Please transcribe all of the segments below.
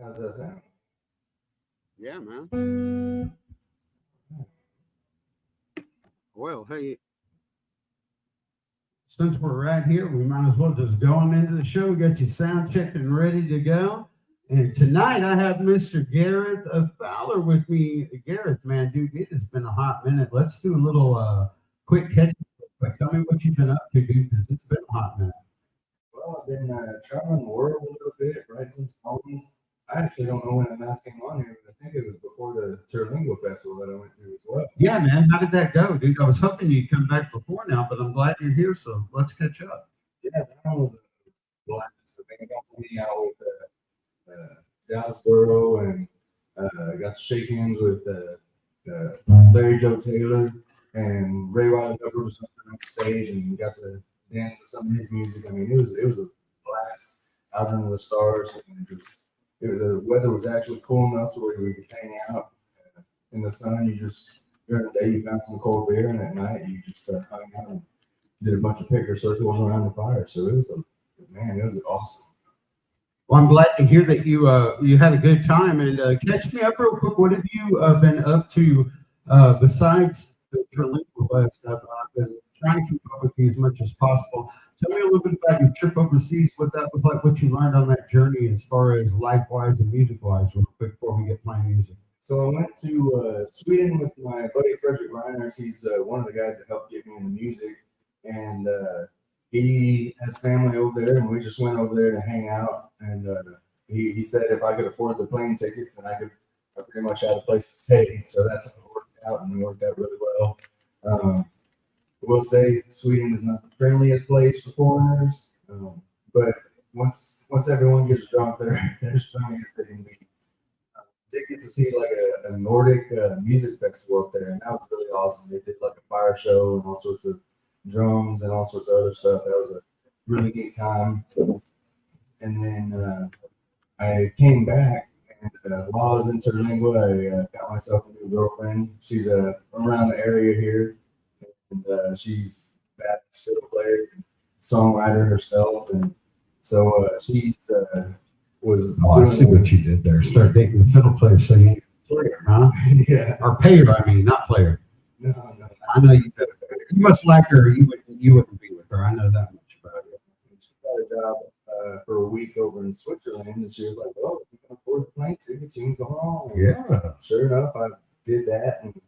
How's that sound? Yeah, man. Well, hey, Since we're right here, we might as well just go on into the show, get you sound checked and ready to go. And tonight I have Mr. Gareth of Fowler with me. Gareth, man, dude, it has been a hot minute. Let's do a little quick catch up. Tell me what you've been up to, dude, because it's been a hot minute. Well, I've been traveling the world a little bit, writing some songs. I actually don't know when the last came on here, but I think it was before the Terlingo Festival that I went to as well. Yeah, man, how did that go, dude? I was hoping you'd come back before now, but I'm glad you're here, so let's catch up. Yeah, that one was a blast. I think I got to hang out with Dallas Burrow and got to shake hands with Larry Joe Taylor and Ray Wiley Pepper was on stage and got to dance to some of his music. I mean, it was a blast out under the stars, and the weather was actually cool enough to where we could hang out in the sun. During the day you found some cold beer, and at night you just hung out and did a bunch of picker circles around the fire. So it was awesome. Well, I'm glad to hear that you had a good time. And catch me up real quick. What have you been up to besides the Terlingo stuff? I've been trying to keep up with you as much as possible. Tell me a little bit about your trip overseas, what that was like, what you learned on that journey as far as life-wise and music-wise, real quick before we get playing music. So I went to Sweden with my buddy Frederick Reiners. He's one of the guys that helped get me into music, and he has family over there, and we just went over there to hang out. And he said if I could afford the plane tickets, then I pretty much had a place to stay. So that's how it worked out, and it worked out really well. I will say Sweden is not the friendliest place for foreigners, but once everyone gets drunk, they're as friendly as they can be. Did get to see like a Nordic music festival up there, and that was really awesome. They did like a fire show and all sorts of drums and all sorts of other stuff. That was a really neat time. And then I came back, and while I was in Terlingo, I got myself a new girlfriend. She's around the area here, and she's a Baptist fiddle player, songwriter herself, and so she's was. Oh, I see what you did there. Start dating the fiddle player, so you ain't a player, huh? Yeah. Or payer, I mean, not player. No. I know you. You must like her. You wouldn't be with her. I know that much about you. She got a job for a week over in Switzerland, and she was like, "Well, if you can afford the plane tickets, you can come on." And yeah. Sure enough, I did that, and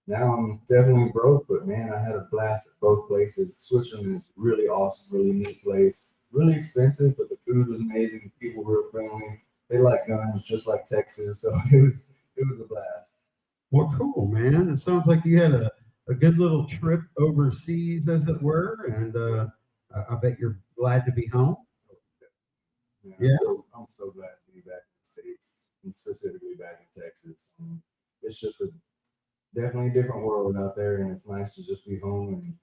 now I'm definitely broke. But man, I had a blast at both places. Switzerland is really awesome, really neat place. Really expensive, but the food was amazing. People were friendly. They like guns, just like Texas. So it was a blast. Well, cool, man. It sounds like you had a good little trip overseas, as it were, and I bet you're glad to be home. Yeah. I'm so glad to be back in the States, and specifically back in Texas. It's just definitely a different world out there, and it's nice to just be home and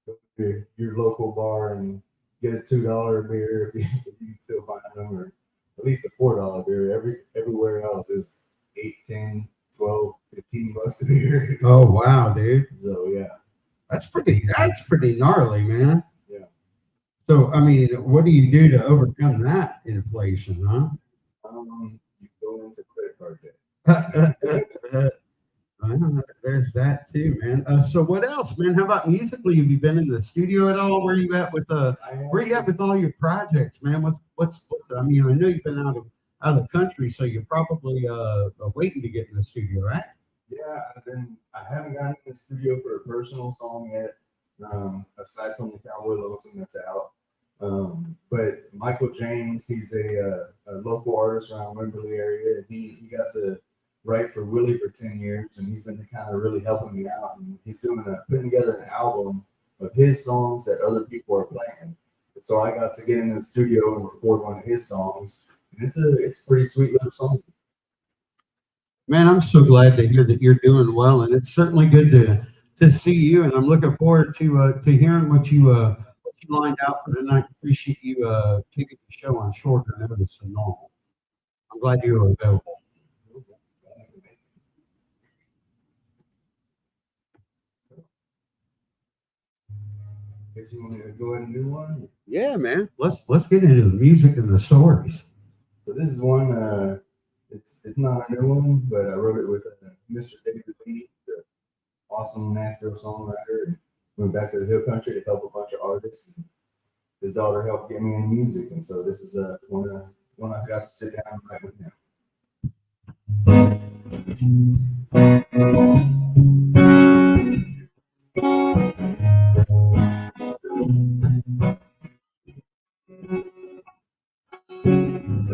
go to your local bar and get a $2 beer if you can still find them, or at least a $4 beer. Everywhere else is $8, $10, $12, $15 a beer. Oh wow, dude. So yeah. That's pretty gnarly, man. Yeah. So I mean, what do you do to overcome that inflation, huh? You go into credit card debt. There's that too, man. So what else, man? How about musically? Have you been in the studio at all? Where you at with all your projects, man? What's I mean, I know you've been out of the country, so you're probably waiting to get in the studio, right? Yeah, I haven't gotten in the studio for a personal song yet, aside from the Cowboy Lonesome that's out. But Michael James, he's a local artist around Wimberley area, and he got to write for Willie for 10 years, and he's been kind of really helping me out. And he's putting together an album of his songs that other people are playing. And so I got to get in the studio and record one of his songs, and it's a pretty sweet little song. Man, I'm so glad to hear that you're doing well, and it's certainly good to see you. And I'm looking forward to hearing what you lined out for tonight. Appreciate you taking the show on shorter notice than normal. I'm glad you were available. Guess you want to go ahead and do one? yeah, man. Let's get into the music and the stories. So this is one It's not a new one, but I wrote it with Mr. David Lee, the awesome Nashville songwriter. And went back to the hill country to help a bunch of artists. And his daughter helped get me into music, and so this is one I got to sit down and write with him.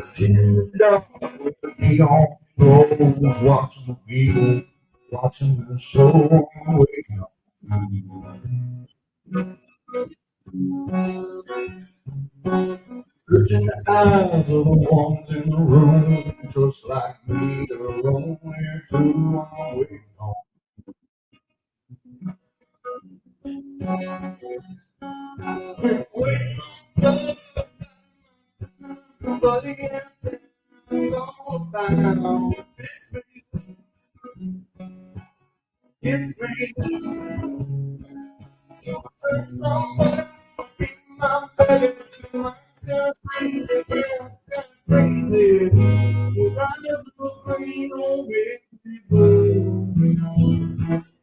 Sitting down with the feet on the road, watching the people, watching the show. Searching the eyes of the ones in the room, just like me, they're only too waiting on. Waiting on somebody else. All about it's me. It's me. Somebody be my baby, my girl, crazy, crazy. Well, I just look green on baby blue.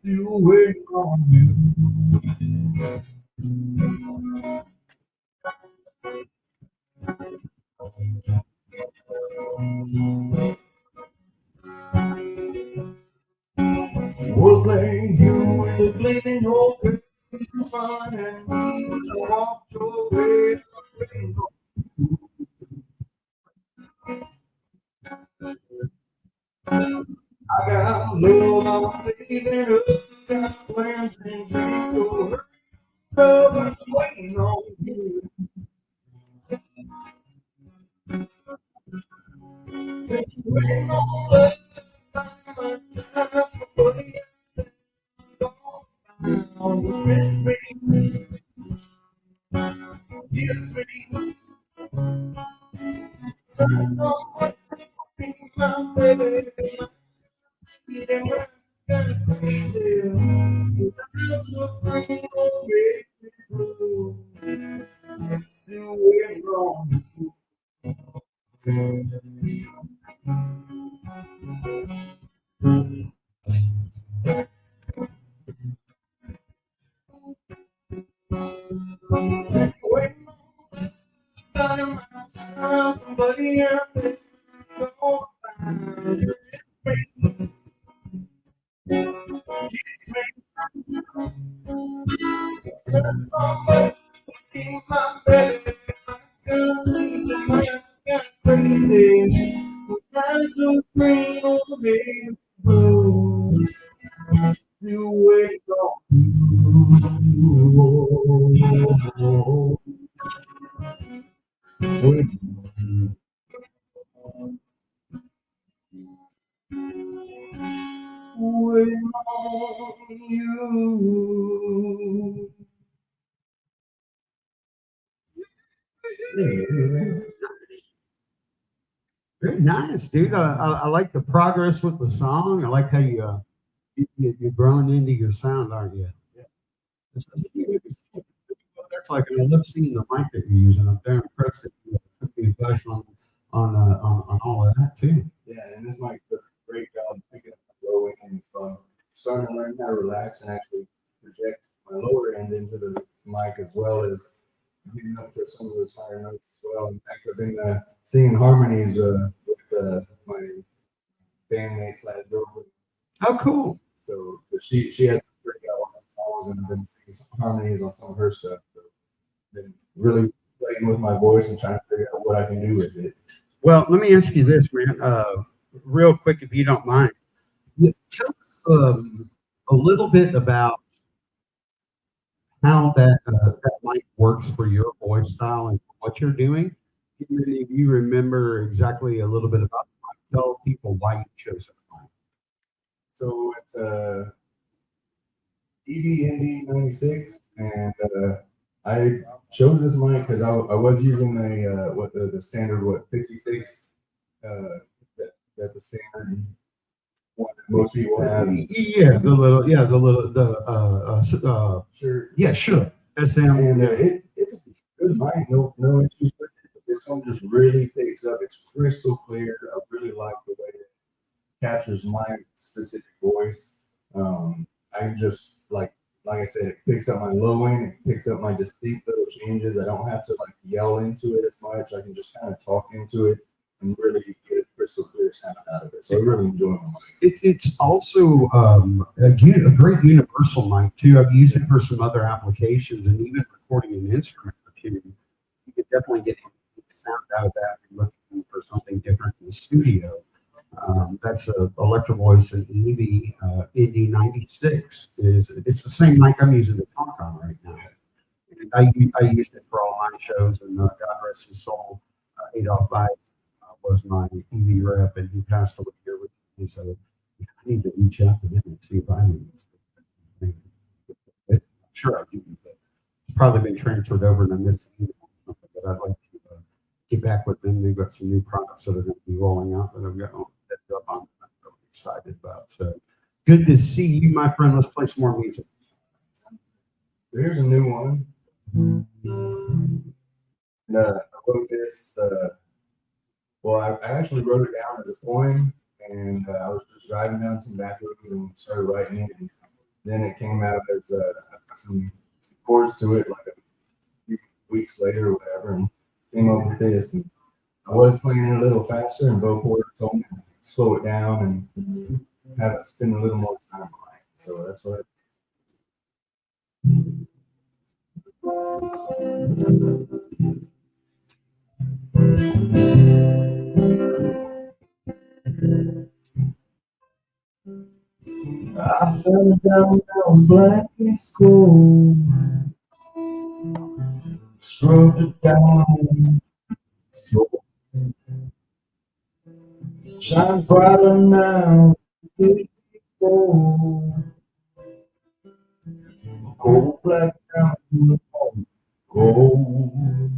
Still waiting on you. Was laying here with the gleam in your sun and me to walk your way. I got love I was saving up, got plans and dreams for her. Love is waiting on you. Waiting on love, time for you. It's me. It's me. Someone be my baby. Eating right kind of crazy. Without your brain on baby blue. Still waiting on you. Waiting on my time, somebody out there. Don't find it. It's me. Somebody be my baby. Girl, see the man got crazy. I'm so green on baby blue. You wait on you. Wait on you. Yeah. Very nice, dude. I like the progress with the song. I like how you're growing into your sound, aren't you? Yeah. That's like I love seeing the mic that you're using. I'm very impressed that you took the advice on all of that too. Yeah, and this mic does a great job picking up my low end. So I'm starting to learn how to relax and actually project my lower end into the mic as well as getting up to some of those higher notes as well. In fact, I've been singing harmonies with my bandmate / girlfriend. Oh, cool. So she has some pretty awesome songs, and I've been singing some harmonies on some of her stuff. So been really playing with my voice and trying to figure out what I can do with it. Well, let me ask you this, man, real quick, if you don't mind. Tell us a little bit about how that mic works for your voice style and what you're doing. Even if you remember exactly a little bit about the mic, tell people why you chose that mic. So it's EV ND96, and I chose this mic because I was using the standard 56 that the standard one that most people have. Yeah, Sure. Yeah, sure. SM. And it's a good mic, no issues with it. But this one just really picks up. It's crystal clear. I really like the way captures my specific voice. I just like I said, it picks up my low end, it picks up my distinct little changes. I don't have to like yell into it as much. I can just kind of talk into it and really get a crystal clear sound out of it. So I really enjoy my mic. It's also a great universal mic too. I've used it for some other applications, and even recording an instrument or two. You could definitely get sound out of that if you're looking for something different in the studio. That's a Electro Voice and Evie ND96. It's the same mic I'm using to talk on right now. And I used it for all my shows, and God rest his soul, Adolph Weiss was my EV rep, and he passed away here with me. So I need to reach out to him and see if I need it. I'm sure I do, but it's probably been transferred over, and I missed it. But I'd like to get back with them. They've got some new products that are going to be rolling out that I've got heads up on. I'm really excited about. So good to see you, my friend. Let's play some more music. So here's a new one. And, I wrote this. Well, I actually wrote it down as a poem, and I was just driving down some back roads and started writing it. And then it came out as some chords to it, like a few weeks later or whatever, and came up with this. And I was playing it a little faster, and Bo Porter told me to slow it down and have it spend a little more time on it. So that's what. I fell down, I was black as coal. Scrubbed it down. Shines brighter now than before. Cold black diamond gold.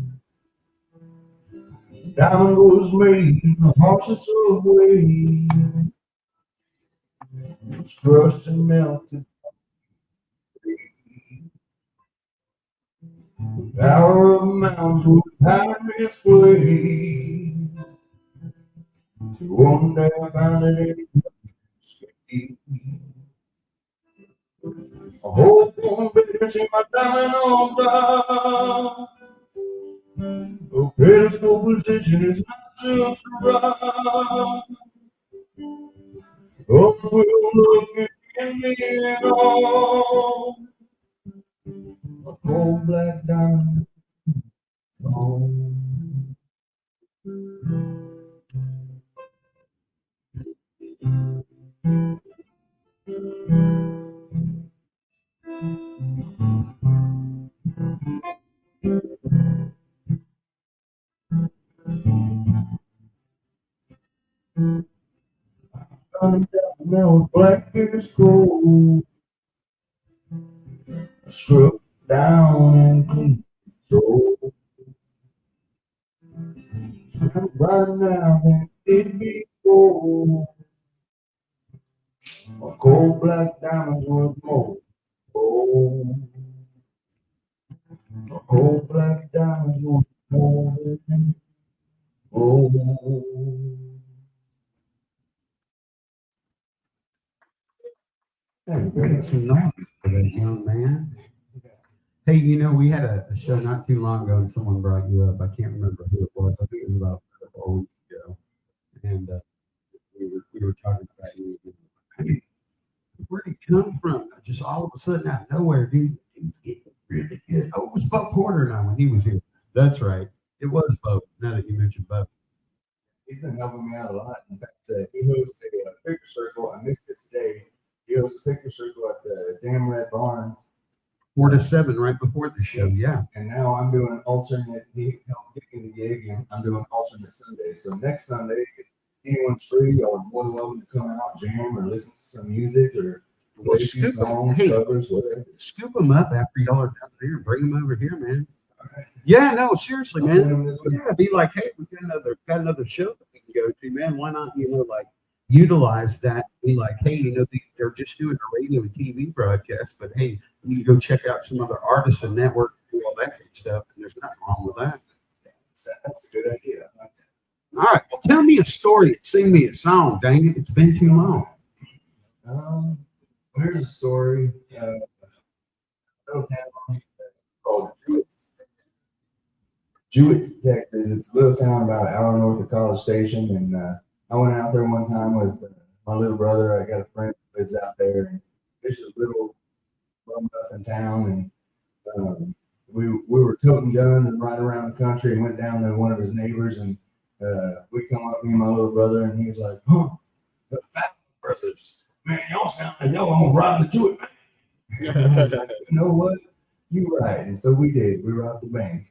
Diamond was made the harshest of ways. It's crushed and melted. The power of mountains will power display. To one day I found it in I hope one day see my diamond on top. A pedestal position is not just a rock. Oh, we'll look at me and all. A cold black diamond. Oh. Now black as gold, struck down and clean. So right now than it before. A cold black diamond's worth more. Oh, a cold black diamond's worth more than gold. Some noise for that young man. Hey, we had a show not too long ago, and someone brought you up. I can't remember who it was. I think it was about 4 weeks ago, and we were talking about you. Hey, where'd it come from? Just all of a sudden out of nowhere, dude. It was getting really good. Oh, it was Bo Porter now when he was here. That's right. It was Bo. Now that you mentioned Bo. He's been helping me out a lot. In fact, he hosts a picture circle. I missed it today. He hosts a picture circle at the Damn Red Barn. 4 to 7 right before the show, yeah. And now I'm doing alternate. He helped get me the gig, and I'm doing alternate Sunday. So next Sunday, if anyone's free, y'all are more than welcome to come out, jam, or listen to some music, or play a few songs, covers, whatever. Scoop them up after y'all are down there. Bring them over here, man. Right. Yeah, no, seriously, man. Yeah, be like, hey, we got another show that we can go to, man. Why not, utilize that? Be like, hey, they're just doing a radio and TV broadcast, but hey, you can go check out some other artists and network and do all that good stuff. And there's nothing wrong with that. That's a good idea. All right. Well, tell me a story. Sing me a song. Dang it. It's been too long. Here's a story. Little town called Jewett, Texas. It's a little town about an hour north of College Station. And I went out there one time with my little brother. I got a friend who lives out there. And it's a little nothing town. And we were toting guns and riding around the country and went down to one of his neighbors. And we come up, me and my little brother, and he was like, "Huh, the Fowler brothers. Man, y'all sound like y'all gonna rob the Jewett bank." And I was like, "You know what? You're right." And so we did. We robbed the bank.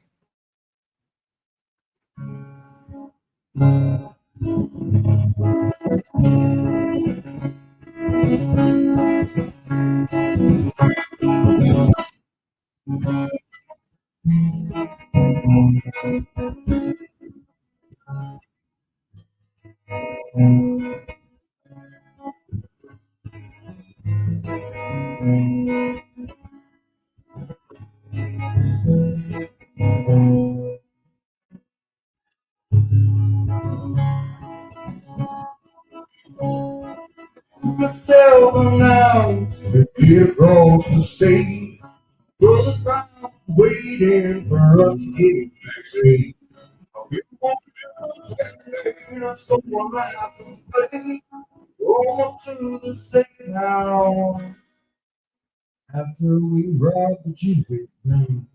Myself now, get across the state. Brothers round waiting for us to get vaccine. So I'm out to play. Almost to the second hour after we robbed the Jewett bank.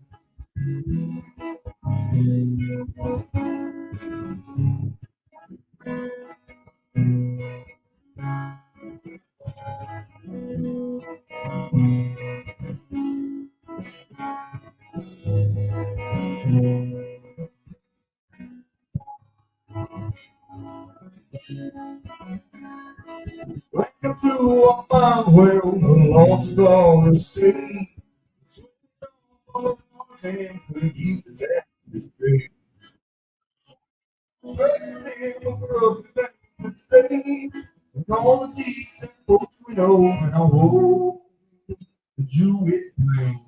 Welcome to a mile where we belong to Golden State. Hands to keep the taxes straight. And all the decent folks we know and I hold the Jewett bank.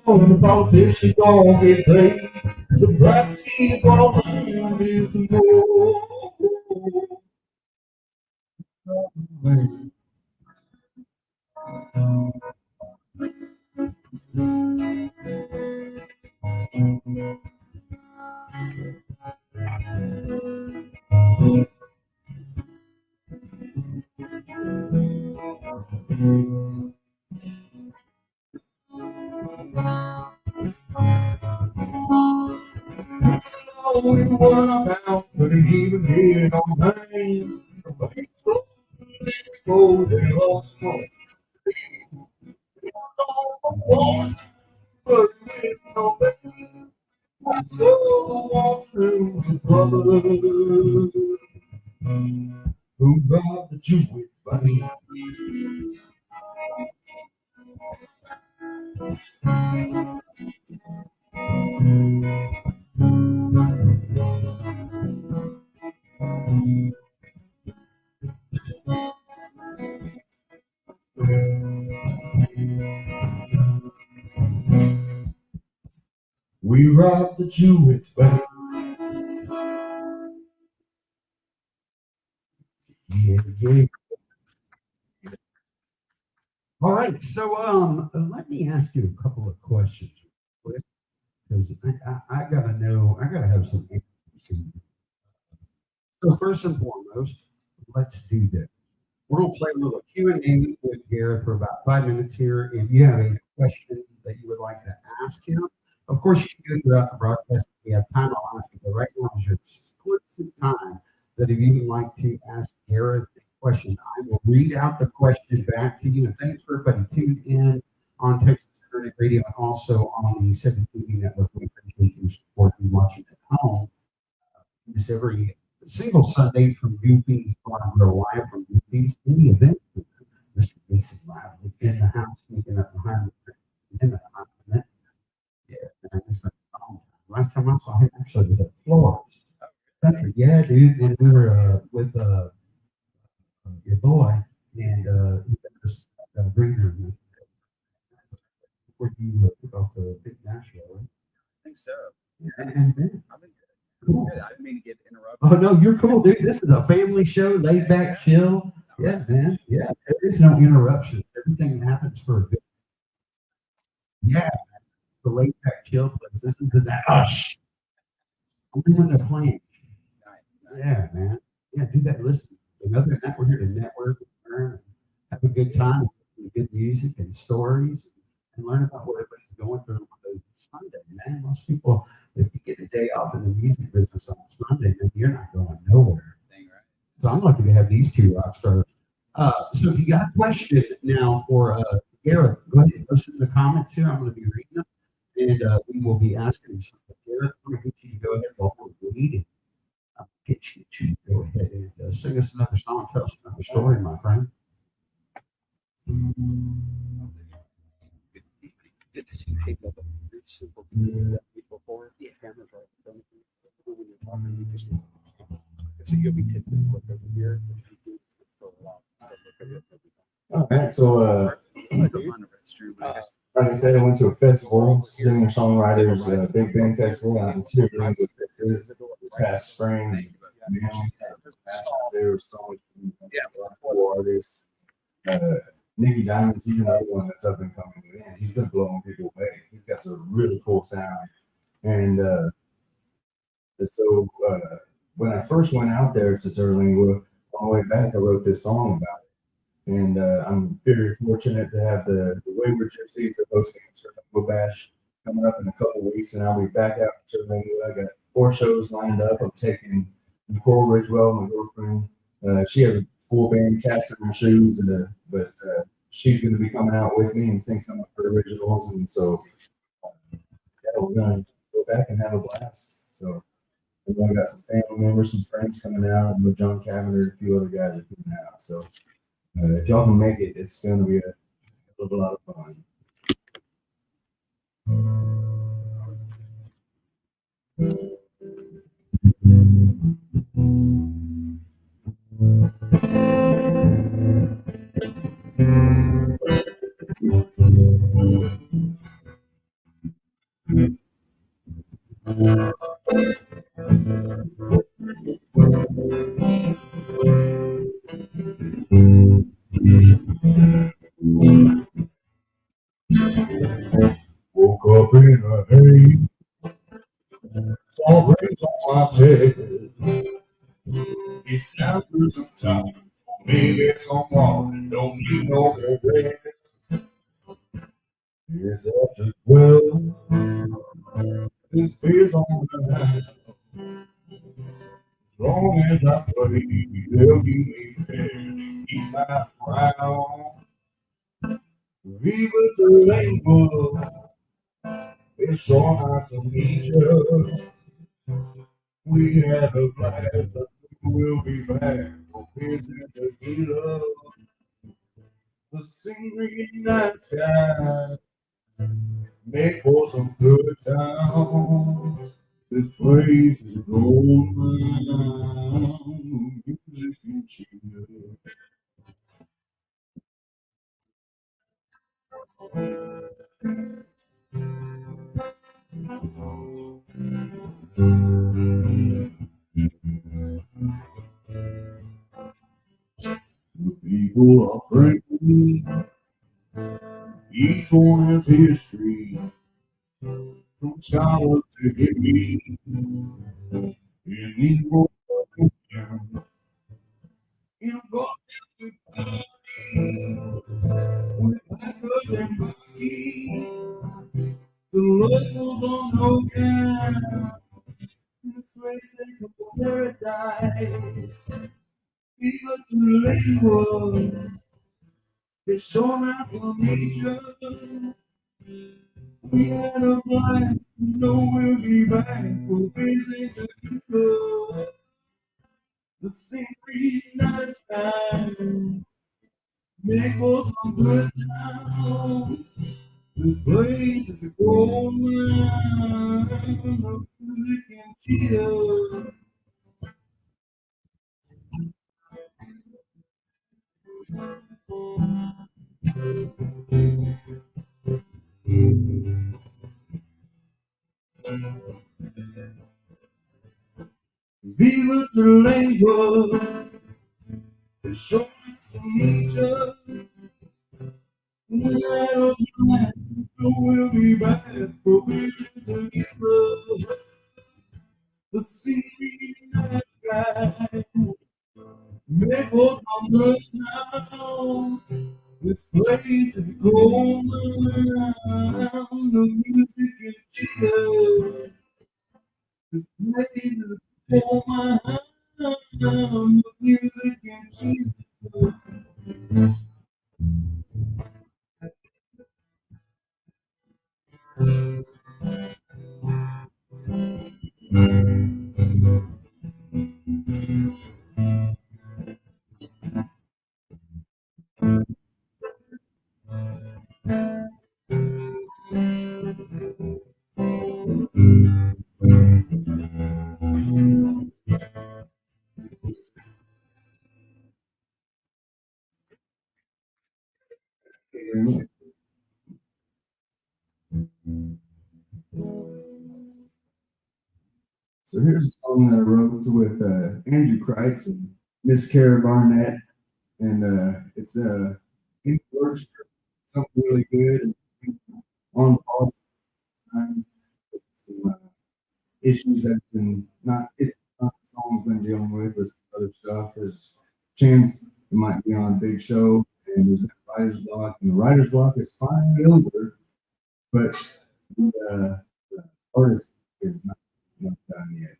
The politicians gon' get paid. The price she's gon' win is more. We won about, but it even did on mine. Oh, they lost one. But it no pain. Oh, walk through the brothers who robbed the Jewett bank. We robbed the Jewett bank. Yeah. All right. So let me ask you a couple of questions. Because I gotta know, I gotta have some answers. So first and foremost, let's do this. We're gonna play a little Q&A with Gareth for about 5 minutes here. If you have a question that you would like to ask him, of course you can do it throughout the broadcast. If we have time, I'll ask it. But right now is your exclusive time that if you would like to ask Gareth a question, I will read out the question back to you. And thanks for everybody tuned in on Texas Internet Radio and also on the Sebby TV Network. We appreciate you supporting watching at home. This every single Sunday from Goofy's Farm Grill live from Goofy's in the event. Mr. Mason Lively in the house, sneaking up behind me. In the house, and yeah, man, it's been a long time. Last time I saw him actually was at Florida. Yeah, dude, when we were with your boy and he got this green room where you took off the big Nashville, right? I think so. Yeah, and then, I've been cool. good. I didn't mean to get interrupted. Oh no, you're cool, dude. This is a family show, laid back, chill. Yeah, man. Yeah, there is no interruption. Everything happens for a good. Yeah, the laid back, chill place. Listen to that. Oh, shh. Only when they're playing. Nice. Yeah, man. Yeah, do that. Listen. And other than that, we're here to network and learn and have a good time, with good music and stories, and learn about what everybody's going through on Sunday. Man, most people, if you get a day off in the music business on Sunday, then you're not going nowhere. So I'm lucky to have these two rock stars. So if you got a question now for Gareth, go ahead and post it in the comments here. I'm going to be reading them, and we will be asking something. Gareth, I'm going to get you to go ahead while we're reading. I'll get you to go ahead and sing us another song, tell us another story, my friend. Good to see people, but very simple before. Yeah, cameras right in front of you. When you're talking, you just so you'll be tempted to look over here. If you do for a while, look over it every time. All right, so I'm gonna go find the restroom. But I guess like I said, I went to a festival, singer songwriters Big Band Festival out in Timberland, Texas, this past spring. Man, there was so much cool artists. Nicky Diamonds, he's another one that's up and coming. Man, he's been blowing people away. He's got some really cool sound. And so when I first went out there to Terlingua, on the way back, I wrote this song about it. And I'm very fortunate to have the Wayward Gypsies hosting Terlingua Bash coming up in a couple of weeks, and I'll be back out to Terlingua. I got 4 shows lined up. I'm taking Nicole Ridgewell, my girlfriend. She has a full band cast in her shoes, but she's going to be coming out with me and sing some of her originals. And so yeah, we're going to go back and have a blast. So I got some family members, some friends coming out, and with John Cavender and a few other guys are coming out. So if y'all can make it, it's going to be a lot of fun. Woke up in a haze, saw rays on my head. It sounds good sometimes, maybe someone don't need no more rest. It's after 12, this beer's on the line. As long as I play, they'll keep me fed and keep my crown. Viva Terlingua, it's so nice to meet you. We had a blast, we'll be back for beers and tequila. The singing night time, make for some good time. This place is gold mine, music and cheer. The people are friendly, each one has history, from scholars to hippies, in these world in Boston with blackbirds and monkeys, the locals on no count, this place ain't no paradise. Viva Terlingua, it's so nice to meet you. We had a blast, we know we'll be back for busy to the singing night time. make for some good times. This place is a gold mine of music and cheer. Viva the labor, the shortest of nature. When I don't last, we'll be back for vision together. The sea and sky, make for some good times. This place is gold mine of music and cheer. This place is gold mine of music and cheer. So here's a song that I wrote with Andrew Kreitz and Miss Kara Barnett, and it's in works for something really good on pause time. Some issues that's been not the song's been dealing with some other stuff. There's a chance it might be on a big show, and there's been a writer's block, and the writer's block is finally over, but the artist is not done yet.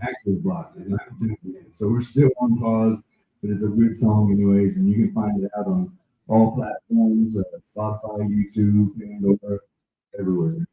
Actual block is not done yet. So we're still on pause, but it's a good song anyways, and you can find it out on all platforms, Spotify, YouTube, Pandora, everywhere.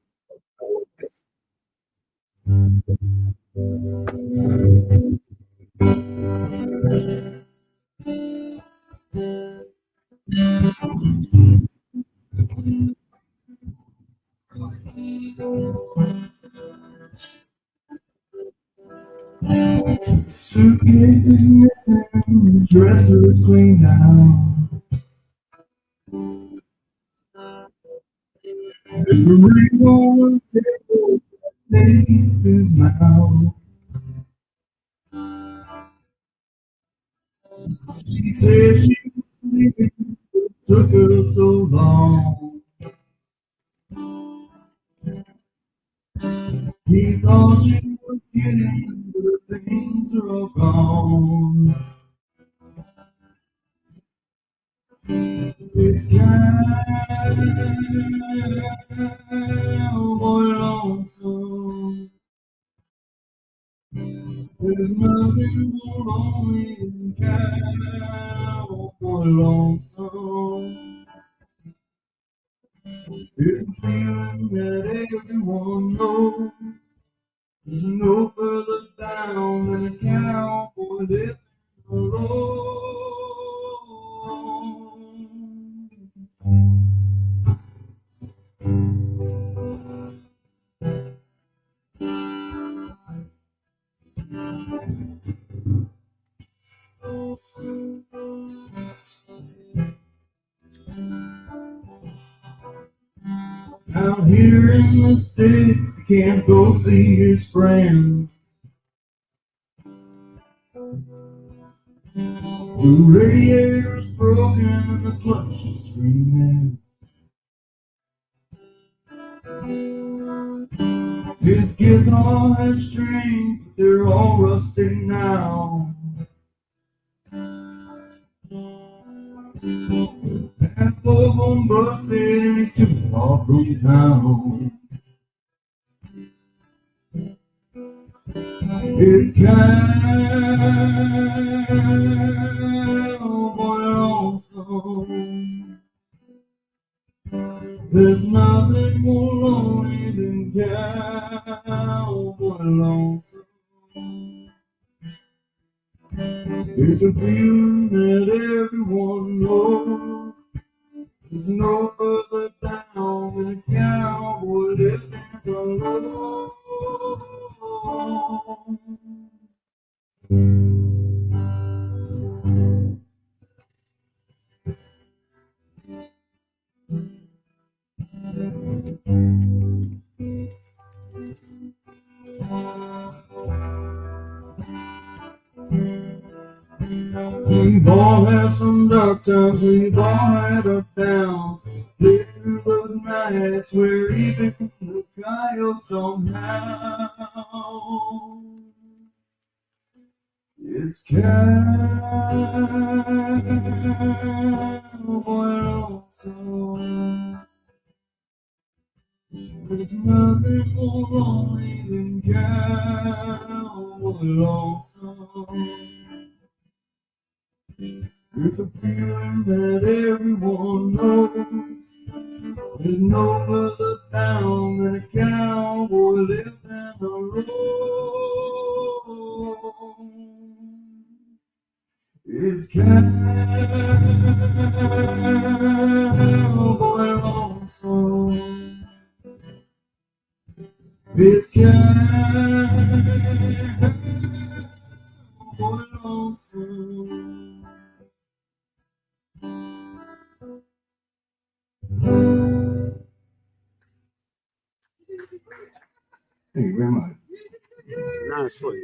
Suitcase is missing, the dresser is cleaned out. There's a ring on the table, taste his mouth. She said she was leaving, it took her so long. He thought she was getting, but things are all gone. It's cowboy lonesome. There's nothing more lonely than cowboy lonesome. It's a feeling that everyone knows. There's no further down than a cowboy living alone. Out here in the sticks, he can't go see his friend. The radiator's broken and the clutch is screaming. His guitar had strings, but they're all rusted now. Half of them busted and he's too far from town. It's cowboy lonesome. There's nothing more lonely than cowboy lonesome. It's It's a feeling that everyone knows. There's no further down than a cowboy living alone. We've all had some dark times, we've all had our downs. Lived through those nights where even the coyotes don't howl. It's cowboy lonesome. There's nothing more lonely than cowboy lonesome. It's a feeling that everyone knows. There's no further down than a cowboy living alone. It's cowboy lonesome. It's cowboy lonesome. Thank you very much. Nicely.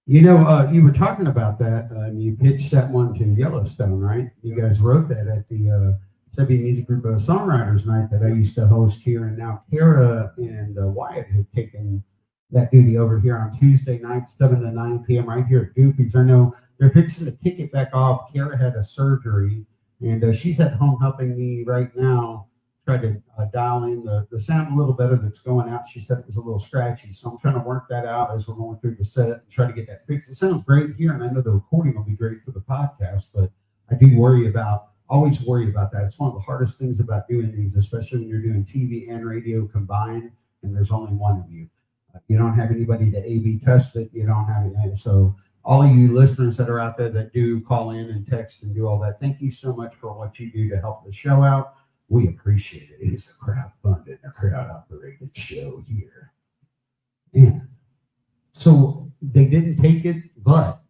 You know, you were talking about that, and you pitched that one to Yellowstone, right? You guys wrote that at the Sebby Music Group Songwriters Night that I used to host here, and now Kara and Wyatt have taken that duty over here on Tuesday nights, 7 to 9 p.m. right here at Goofy's. I know they're fixing to kick it back off. Kara had a surgery, and she's at home helping me right now try to dial in the sound a little better that's going out. She said it was a little scratchy, so I'm trying to work that out as we're going through the set and try to get that fixed. It sounds great here, and I know the recording will be great for the podcast, but I do always worry about that. It's one of the hardest things about doing these, especially when you're doing TV and radio combined, and there's only one of you. You don't have anybody to A/B test it. You don't have it. So all of you listeners that are out there that do call in and text and do all that, thank you so much for what you do to help the show out. We appreciate it. It is a crowdfunded, a crowd-operated show here. And so they didn't take it, but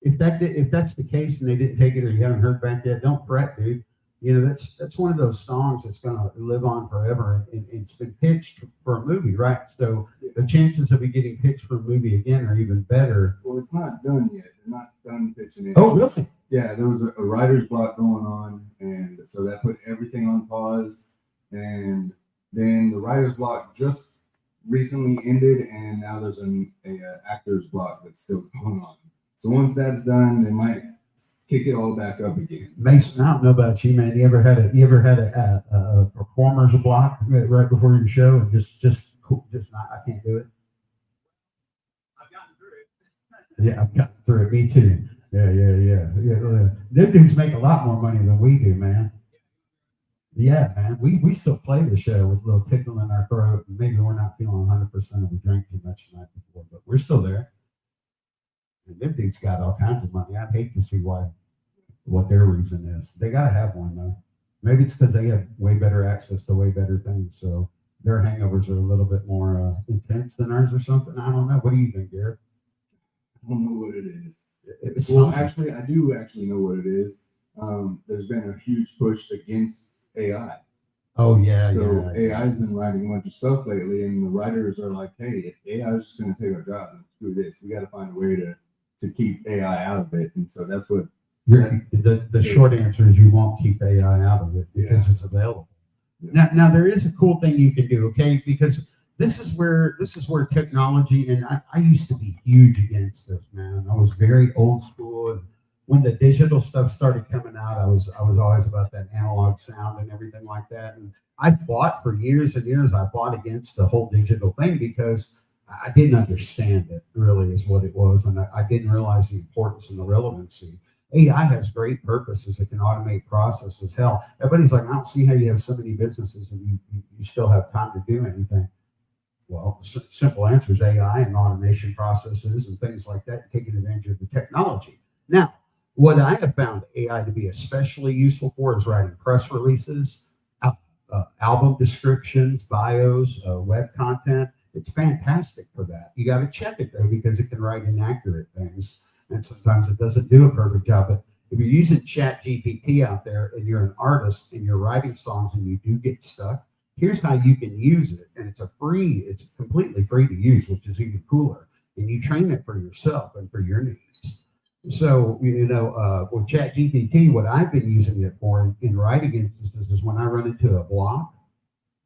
if that's the case and they didn't take it or you haven't heard back yet, don't fret, dude. You know, that's one of those songs that's going to live on forever. And it's been pitched for a movie, right? So the chances of it getting pitched for a movie again are even better. Well, it's not done yet. They're not done pitching it. Oh, really? Yeah, there was a writer's block going on, and so that put everything on pause. And then the writer's block just recently ended, and now there's a actor's block that's still going on. So once that's done, they might kick it all back up again. Mason, I don't know about you, man. You ever had a performer's block right before your show and just not, I can't do it. I've gotten through it. Yeah, I've gotten through it. Me too. Yeah. Them dudes make a lot more money than we do, man. Yeah, man. We still play the show with a little tickle in our throat. Maybe we're not feeling 100%. We drank too much the night before, but we're still there. And them dudes got all kinds of money. I'd hate to see what their reason is. They got to have one, though. Maybe it's because they have way better access to way better things. So their hangovers are a little bit more intense than ours or something. I don't know. What do you think, Gareth? I don't know what it is. Well, actually, I do actually know what it is. There's been a huge push against AI. Oh, yeah. So AI has been writing a bunch of stuff lately, and the writers are like, hey, if AI is just going to take our job, then screw this. We got to find a way to keep AI out of it. And so that's what the short answer is you won't keep AI out of it because it's available. Yeah. Now there is a cool thing you can do, okay? Because this is where technology, and I used to be huge against this, man. I was very old school, and when the digital stuff started coming out, I was always about that analog sound and everything like that. And I fought for years and years. I fought against the whole digital thing because I didn't understand it really is what it was, and I didn't realize the importance and the relevancy. AI has great purposes. It can automate processes. Hell, everybody's like, I don't see how you have so many businesses and you still have time to do anything. Well, simple answer is AI and automation processes and things like that, taking advantage of the technology. Now, what I have found AI to be especially useful for is writing press releases, album descriptions, bios, web content. It's fantastic for that. You got to check it though, because it can write inaccurate things, and sometimes it doesn't do a perfect job. But if you're using Chat GPT out there and you're an artist and you're writing songs and you do get stuck, here's how you can use it. And it's completely free to use, which is even cooler. And you train it for yourself and for your needs. So, with Chat GPT, what I've been using it for in writing instances is when I run into a block,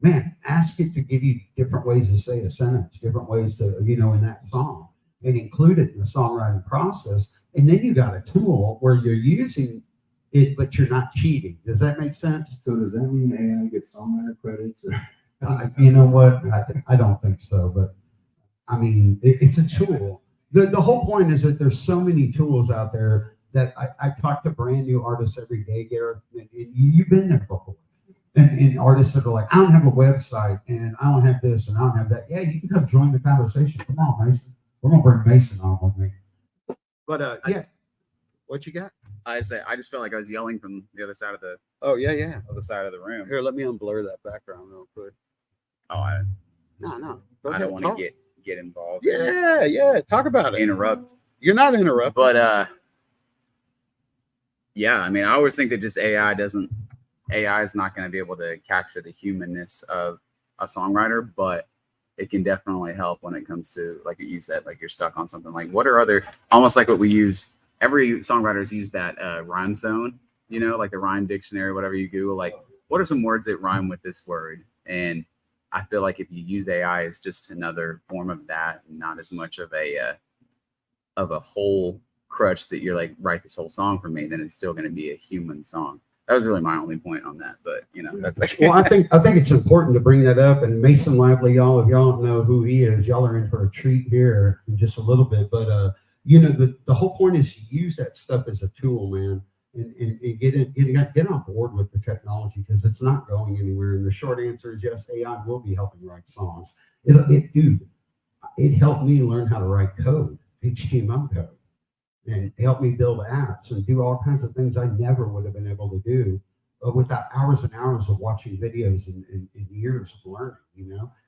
man, ask it to give you different ways to say a sentence, different ways to, in that song, and include it in the songwriting process. And then you got a tool where you're using it, but you're not cheating. Does that make sense? So does that mean AI gets songwriter credits? You know what? I don't think so, but I mean, it's a tool. The whole point is that there's so many tools out there that I talk to brand new artists every day, Gareth, and you've been there before. And artists that are like, I don't have a website, and I don't have this, and I don't have that. Yeah, you can come join the conversation. Come on, Mason. We're going to bring Mason on with me. But, yeah. What you got? I just felt like I was yelling from the other side of the Yeah. other side of the room. Here, let me unblur that background real quick. Oh, No. I don't want to get involved. Yeah. Talk about it. Interrupt. You're not interrupting. But yeah, I mean, I always think that just AI is not going to be able to capture the humanness of a songwriter, but it can definitely help when it comes to, like you said, like you're stuck on something. Like what are other, almost like what we use, every songwriters use that rhyme zone, like the rhyme dictionary, whatever you Google, like what are some words that rhyme with this word? And I feel like if you use AI as just another form of that, and not as much of a whole crutch that you're like, write this whole song for me, then it's still going to be a human song. That was really my only point on that, but that's like. Well, I think it's important to bring that up. And Mason Lively, y'all, if y'all don't know who he is, y'all are in for a treat here in just a little bit. But the whole point is to use that stuff as a tool, man, and get on board with the technology, because it's not going anywhere. And the short answer is yes, AI will be helping write songs. It helped me learn how to write code, HTML code. And help me build apps and do all kinds of things I never would have been able to do without hours and hours of watching videos and years of learning,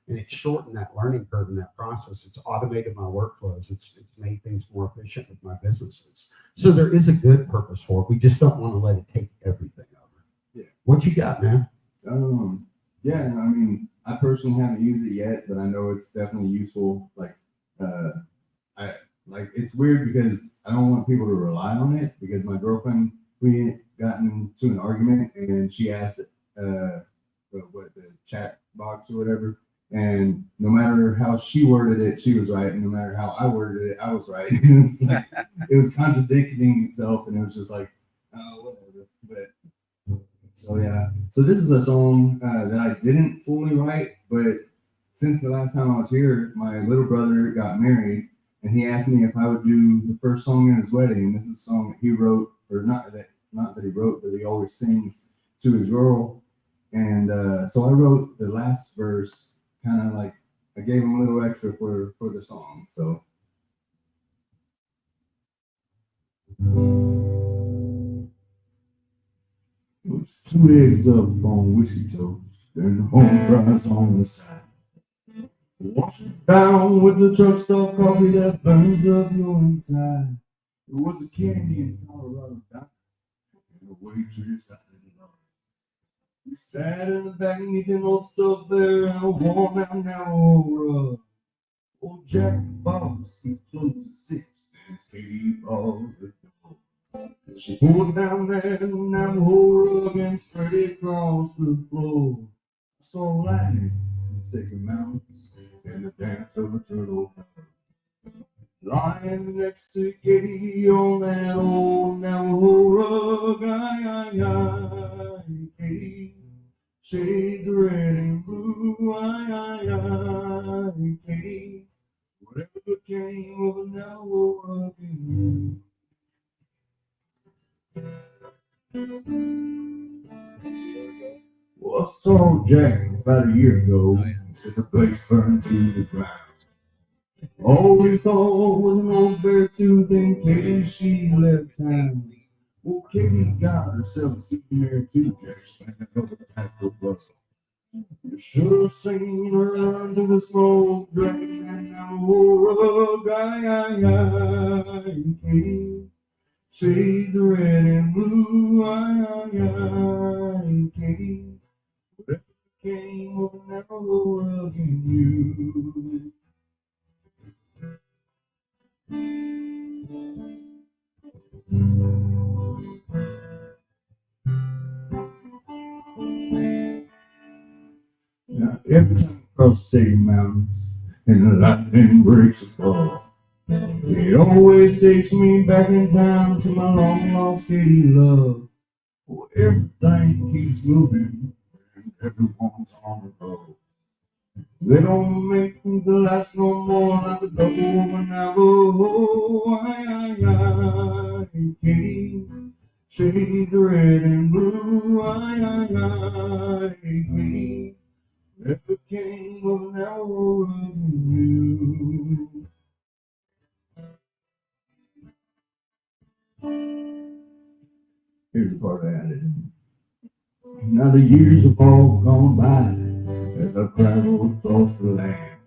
And it's shortened that learning curve in that process. It's automated my workflows. It's made things more efficient with my businesses. So there is a good purpose for it. We just don't want to let it take everything over. Yeah. What you got, man? Yeah, I mean, I personally haven't used it yet, but I know it's definitely useful. It's weird because I don't want people to rely on it, because my girlfriend, we got into an argument and she asked the chat box or whatever, and no matter how she worded it, she was right, and no matter how I worded it, I was right. It was contradicting itself, and it was just like, oh, whatever. But so yeah, so this is a song that I didn't fully write, but since the last time I was here, my little brother got married. And he asked me if I would do the first song in his wedding. And this is a song that he wrote, or not that he wrote, but he always sings to his girl. And so I wrote the last verse, kind of like I gave him a little extra for the song. So. It was 2 eggs up on whiskey toast, and the home fries on the side. Wash it down with the truck stop coffee that burns up your inside. It was a candy in Colorado diner, and a waitress out in the line. We sat in the back eating old stuff there in a worn out narrow rug. Old Jack the boss, he closed at 6 and Katie balled the door. And she pulled down that narrow rug and spread it across the floor. I saw lightning in the Sacred Mountains and the dance of a turtle lying next to Katie on that old narrow rug. Katie, shades of red and blue. Katie, whatever became of a narrow rug in you. Well, I saw Jack about a year ago. set the place burned to the ground. All we saw was an old bear tooth and Katie, she left town. Well, Katie got herself a souvenir too, Jack standing over the back of the bus. You should have seen her run to the smoke drain and now oh, guy, Katie. Shades of red and blue, Katie. Whatever came will never go again, you. Now, every time I cross the state mountains and the lightning breaks above, it always takes me back in time to my long lost Katie love. Oh, everything keeps moving and everyone's on the road. They don't make things that last no more like a double over Navajo. Katie, shades of red and blue. Katie, never came of Navajo in you. Here's the part I added in. Now the years have all gone by as I travel across the land.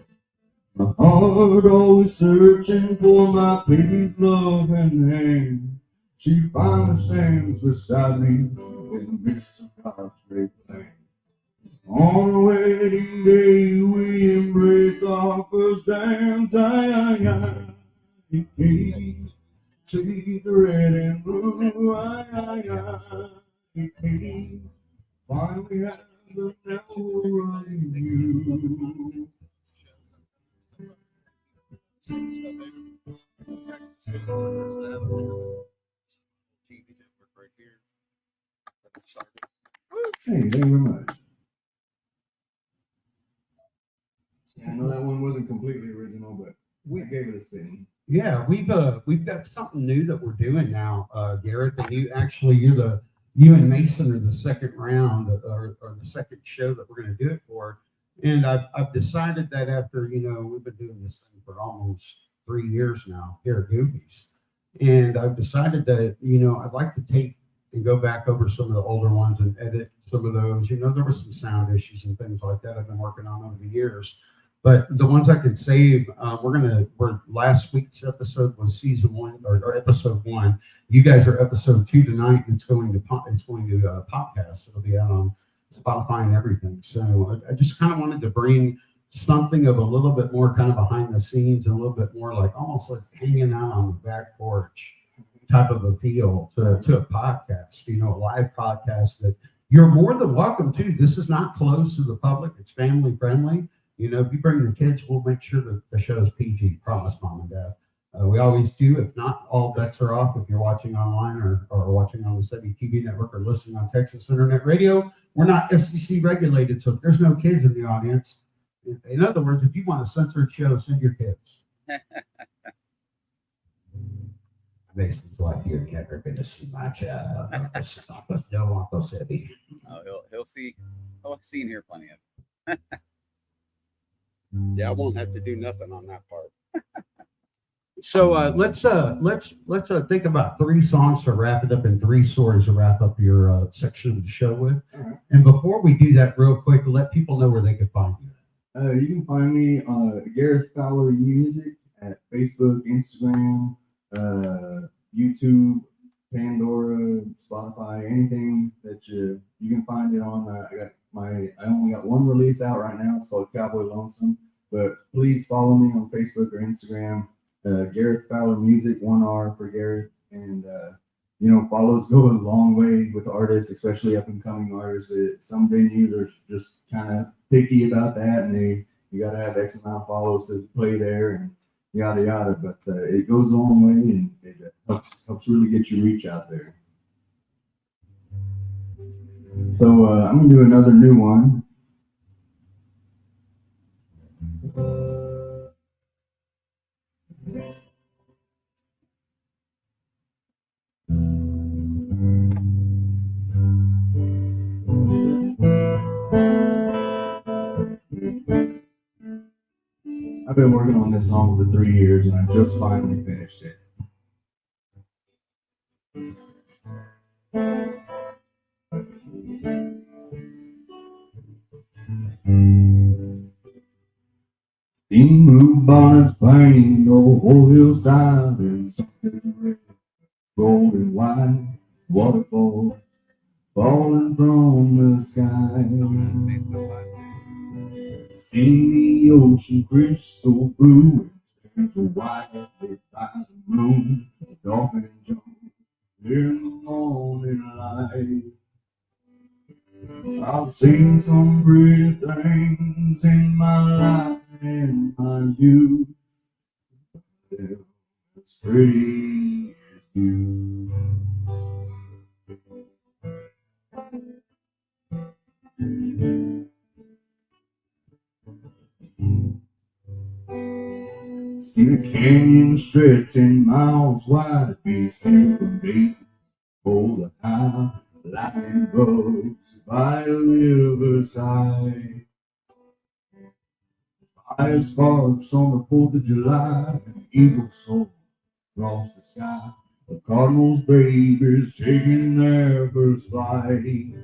My heart always searching for my baby's love and hand. She finally stands beside me in the midst of God's great plan. On our wedding day we embrace our first dance. Katie, she's red and blue. Katie, finally have the power of you. TV network right here. Hey, thank you very much. I know that one wasn't completely original, but we gave it a spin. Yeah, we've got something new that we're doing now, Gareth, and you and Mason are the second round or the second show that we're going to do it for. And I've decided that after, we've been doing this thing for almost 3 years now here at Goobies. And I've decided that, I'd like to take and go back over some of the older ones and edit some of those. There were some sound issues and things like that I've been working on over the years. But the ones I could save, last week's episode was season 1 or episode 1. You guys are episode 2 tonight. And it's going to podcast. It'll be out on Spotify and everything. So I just kind of wanted to bring something of a little bit more kind of behind the scenes and a little bit more like almost like hanging out on the back porch type of a feel to a podcast, a live podcast that you're more than welcome to. This is not closed to the public. It's family friendly. If you bring the kids, we'll make sure that the show's PG. Promise, Mom and Dad. We always do. If not, all bets are off. If you're watching online or watching on the Sebby TV Network or listening on Texas Internet Radio, we're not FCC regulated, so if there's no kids in the audience, in other words, if you want a censored show, send your kids. Basically, like you're never going to see my child. No, Uncle Sebby. Oh, he'll see and hear plenty of it. Yeah, I won't have to do nothing on that part. So let's think about 3 songs to wrap it up and 3 stories to wrap up your section of the show with. Right. And before we do that, real quick, let people know where they can find you. You can find me Gareth Fowler Music at Facebook, Instagram, YouTube, Pandora, Spotify, anything that you can find it on. I only got 1 release out right now. It's called Cowboy Lonesome. But please follow me on Facebook or Instagram. Gareth Fowler Music, 1 R for Gareth. And follows go a long way with artists, especially up and coming artists. Some venues are just kind of picky about that, and you got to have X amount of follows to play there and yada yada. But it goes a long way, and it helps really get your reach out there. So I'm gonna do another new one. been working on this song for 3 years, and I just finally finished it. Seen blue bonnets paint the whole hillside and something red, gold and white, waterfall falling from the sky. Seen the ocean crystal blue, and the white lit by the moon, the dolphin jump in the morning light. I've seen some pretty things in my life and my youth, they're as pretty as you. See the canyon stretching miles wide, be still from days hold the high, lightning bugs by a riverside. Fire sparks on the 4th of July, an eagle soar across the sky. The cardinal's babies taking their first flight.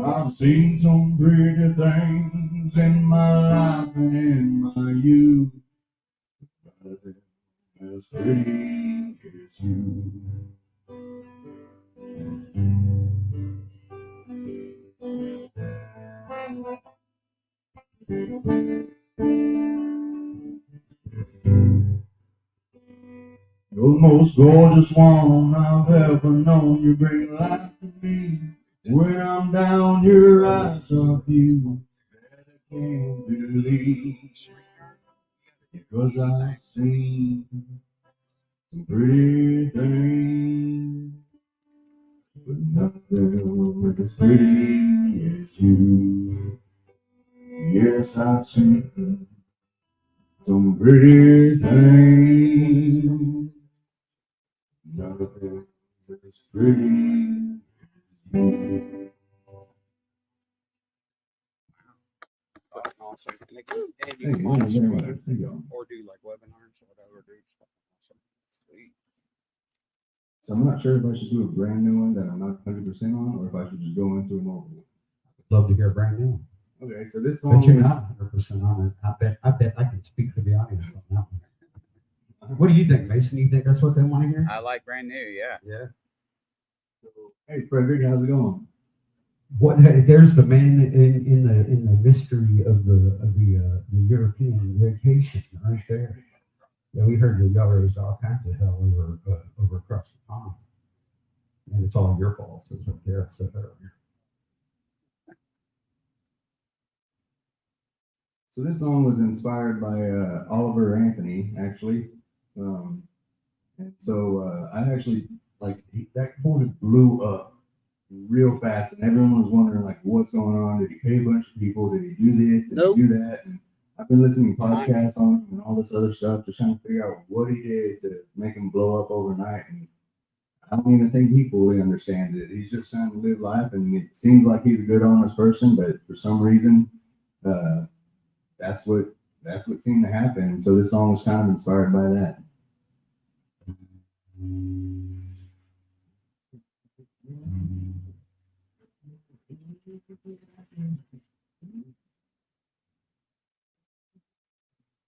I've seen some pretty things in my life and in my youth, but they're as pretty as you. You're the most gorgeous one I've ever known. You bring life to me. When I'm down, your eyes are view that I can't believe. Because I've seen some pretty things, but nothing as pretty as you. Yes, I've seen some pretty things, nothing as pretty as you. Fucking awesome. And you Hey, can monitor yeah, whether, there you go. or do like webinars or whatever, dude. It's fucking awesome. Sweet. So I'm not sure if I should do a brand new one that I'm not 100% on, or if I should just go into an old one. Love to hear a brand new one. Okay, so this song. But you're not 100% on it. I bet I can speak for the audience on that one. What do you think, Mason? You think that's what they want to hear? I like brand new. Yeah. Yeah. Hey, Frederick, how's it going? What? There's the man in the mystery of the European vacation right there. Yeah, we heard that y'all raised all kinds of hell over across the pond, and it's all your fault. That's what Gareth said earlier. So this song was inspired by Oliver Anthony, actually. And so I actually, that boy blew up real fast, and everyone was wondering, like, what's going on? Did he pay a bunch of people? Did he do this? Did Nope. he do that? And I've been listening to podcasts on him and all this other stuff, just trying to figure out what he did to make him blow up overnight. And I don't even think he fully understands it. He's just trying to live life, and it seems like he's a good, honest person, but for some reason, that's what seemed to happen. So this song was kind of inspired by that.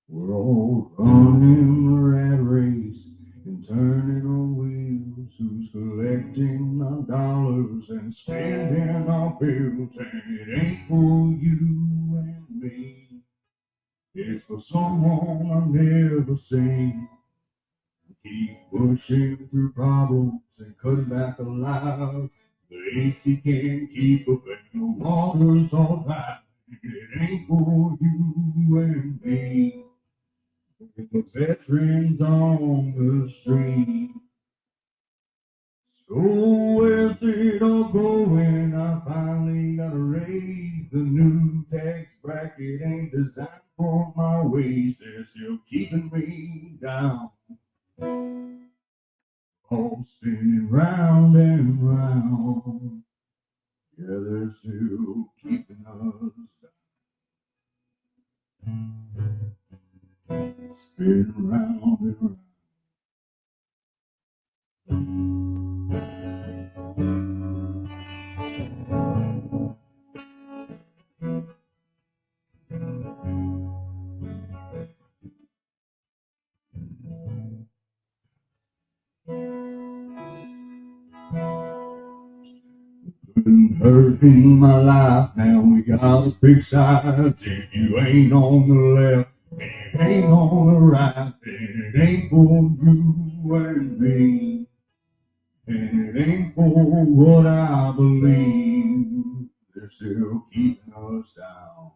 We're all running the rat race and turning on wheels. Who's collecting our dollars and spending our bills? And it ain't for you and me. It's for someone I've never seen. Keep pushing through problems and cutting back our lives. The AC can't keep up and the water's all dry. It ain't for you and me. The veterans on the street. So where's it all going? I finally gotta raise the new tax bracket. Ain't designed for my ways. They're still keeping me down. All spinning round and round. Yeah, they're still keeping us down. Spin round and round. Couldn't hurt in my life, now we gotta pick sides. If you ain't on the left, and it ain't on the right, then it ain't for you and me. And it ain't for what I believe, they're still keeping us down.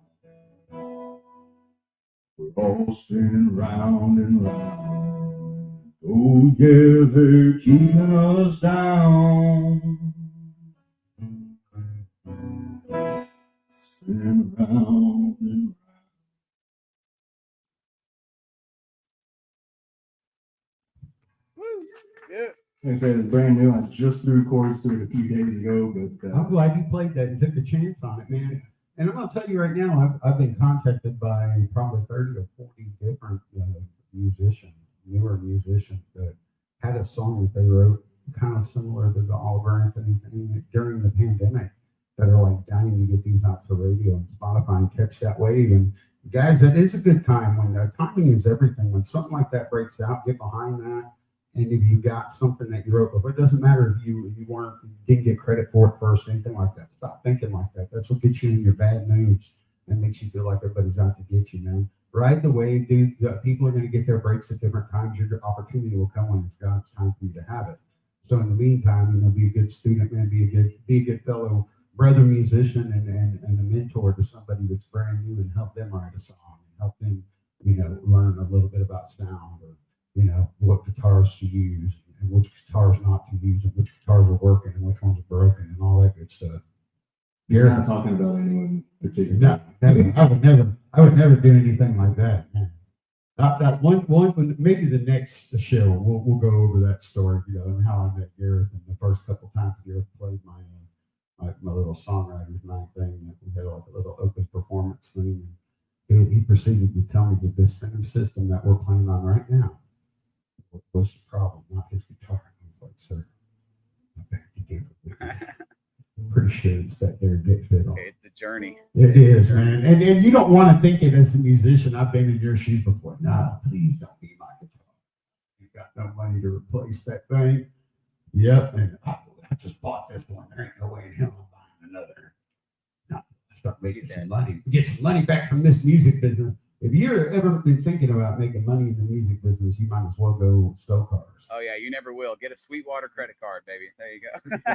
We're all spinning round and round. Oh yeah, they're keeping us down. Spinning round and round. Yeah. Like I said, it's brand new. I just threw chords to it a few days ago, but I'm glad you played that and took a chance on it, man. And I'm gonna tell you right now, I've been contacted by probably 30 or 40 different musicians, newer musicians that had a song that they wrote kind of similar to the Oliver Anthony thing during the pandemic that are like dying to get these out to radio and Spotify and catch that wave. And guys, that is a good time when timing is everything. When something like that breaks out, get behind that. And if you got something that you wrote before, it doesn't matter if you didn't get credit for it first or anything like that. Stop thinking like that. That's what gets you in your bad moods and makes you feel like everybody's out to get you, man. Ride the wave, dude. People are going to get their breaks at different times. Your opportunity will come when it's God's time for you to have it. So in the meantime, be a good student, man. Be a good fellow brother musician and a mentor to somebody that's brand new and help them write a song and help them, learn a little bit about sound or what guitars to use and which guitars not to use and which guitars are working and which ones are broken and all that good stuff. you're not talking about anyone particular. No, never. I would never do anything like that, man. That one, maybe the next show we'll go over that story, and how I met Gareth and the first couple times Gareth played my little songwriter's night thing. We had like a little open performance thing. And he proceeded to tell me that this same system that we're playing on right now was the problem, not his guitar. I was like, sir, I bet you gave it. I'm pretty sure it's that there get fit on. It's a journey. It is, man. And you don't want to think it as a musician. I've been in your shoes before. No, please don't be my guitar. You got no money to replace that thing. Yep. And I just bought this one. There ain't no way in hell I'm buying another. No, start making some money. Get some money back from this music business. If you're ever been thinking about making money in the music business, you might as well go sell cars. Oh yeah, you never will. Get a Sweetwater credit card, baby. There you go.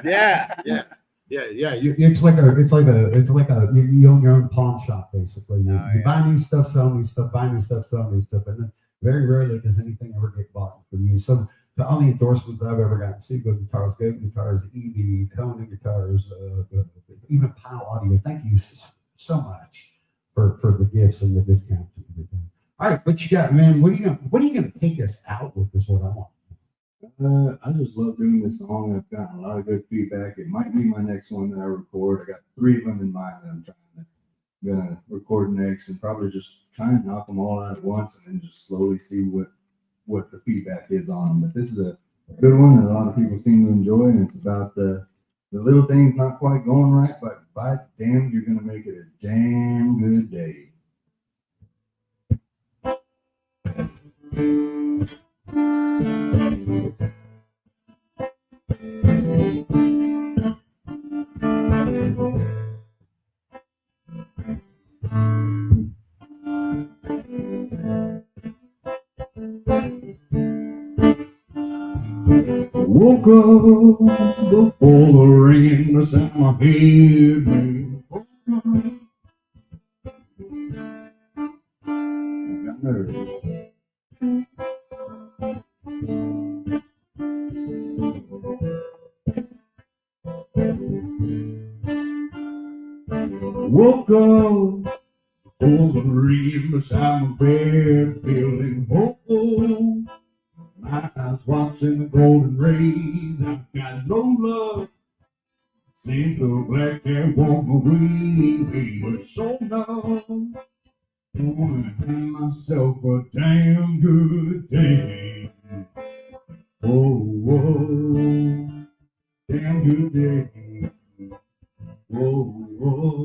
Yeah. It's like a you own your own pawn shop basically. You buy new stuff, sell new stuff, buy new stuff, sell new stuff, and then very rarely does anything ever get bought from you. So the only endorsements I've ever gotten: Seagull Guitars, Go Guitars, EV, Kona Guitars, even Pile Audio. Thank you so much for the gifts and the discounts and everything. All right, what you got, man? What are you gonna take us out with? Is what I want. I just love doing this song. I've gotten a lot of good feedback. It might be my next one that I record. I got 3 of them in mind that I'm gonna record next, and probably just try and knock them all out at once, and then just slowly see what the feedback is on them. But this is a good one that a lot of people seem to enjoy, and it's about the little things not quite going right, but by damn, you're gonna make it a damn good day. Woke up before the rain was at my head, man. I got nervous. Woke up before the rain beside my bed, feeling hopeful. My eyes watching the golden rays. I've got no love since the black cat walked away. We were so numb. Gonna have myself a damn good day. Oh, whoa, damn good day. Whoa, whoa.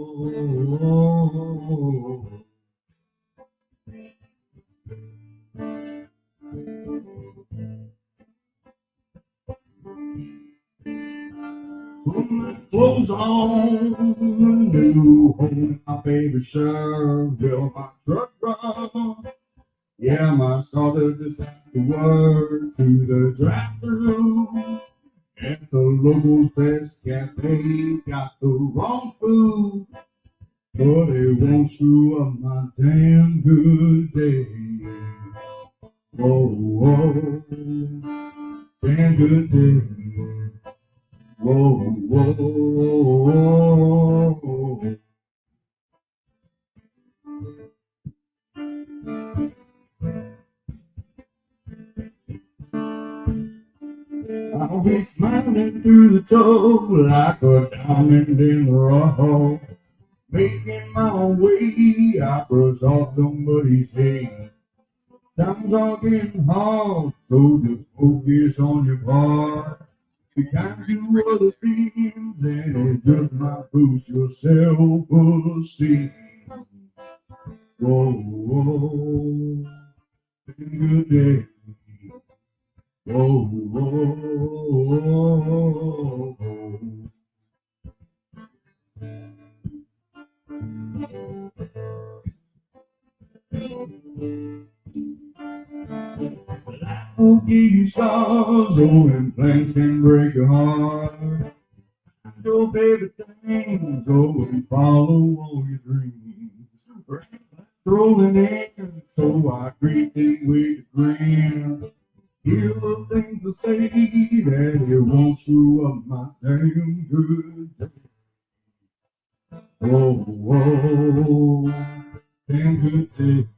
Put my clothes on, new home, my favorite shirt, will my truck run? Yeah, my starter just after work to the drive-thru at the local's best cafe. Got the wrong food, but it won't screw up my damn good day. Whoa, whoa, damn good day. Whoa, whoa, whoa. I'll be smiling through the toe like a diamond in the rough, making my way across off somebody's head. Times are getting hard, so just focus on your part. Be kind to other things, and it just might boost your self-esteem. Whoa, whoa, good day. Whoa, whoa, whoa. Life will give you scars, oh, and plans can break your heart. Your favorite things, oh, and follow all your dreams. Rolling in, so I greet them with a grin. Hear the things I say that it won't screw up my damn good day. Whoa, whoa, damn good day.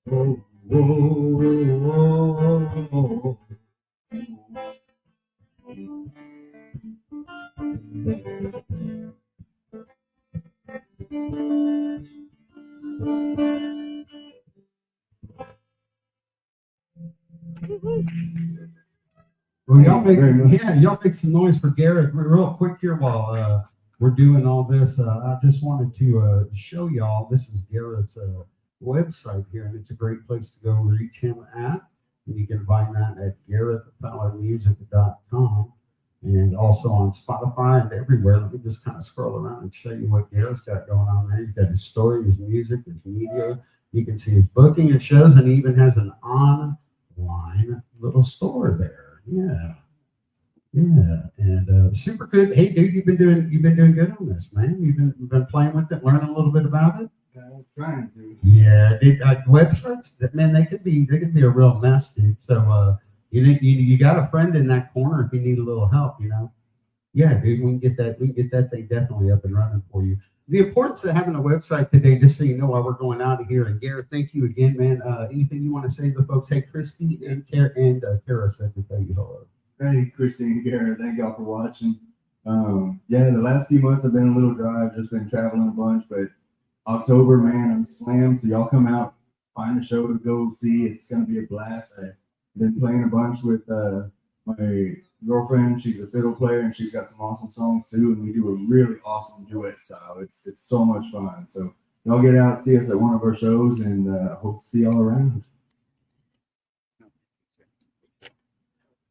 Whoa, whoa, whoa. Well, y'all make some noise for Gareth real quick here while we're doing all this. I just wanted to show y'all, this is Gareth's website here, and it's a great place to go reach him at. And you can find that at GarethFowlerMusic.com and also on Spotify and everywhere. Let me just kind of scroll around and show you what Gareth's got going on there. He's got his story, his music, his media. You can see his booking and shows, and he even has an online little store there. Yeah, and super good. Hey, dude, you've been doing good on this, man. You've been playing with it, learning a little bit about it. I'm trying to. Yeah, websites, man, they could be a real mess, dude. So you got a friend in that corner if you need a little help, you know. Yeah, dude, we can get that thing definitely up and running for you. The importance of having a website today, just so you know, while we're going out of here. And Gareth, thank you again, man. Anything you want to say to the folks? Hey, Christy and Kara said to tell you hello. Hey, Christy and Gareth, thank y'all for watching. Yeah, the last few months have been a little dry. I've just been traveling a bunch, but October, man, I'm slammed. So y'all come out, find a show to go see. It's gonna be a blast. I've been playing a bunch with my girlfriend. She's a fiddle player, and she's got some awesome songs too. And we do a really awesome duet style. It's so much fun. So y'all get out, see us at one of our shows, and hope to see y'all around.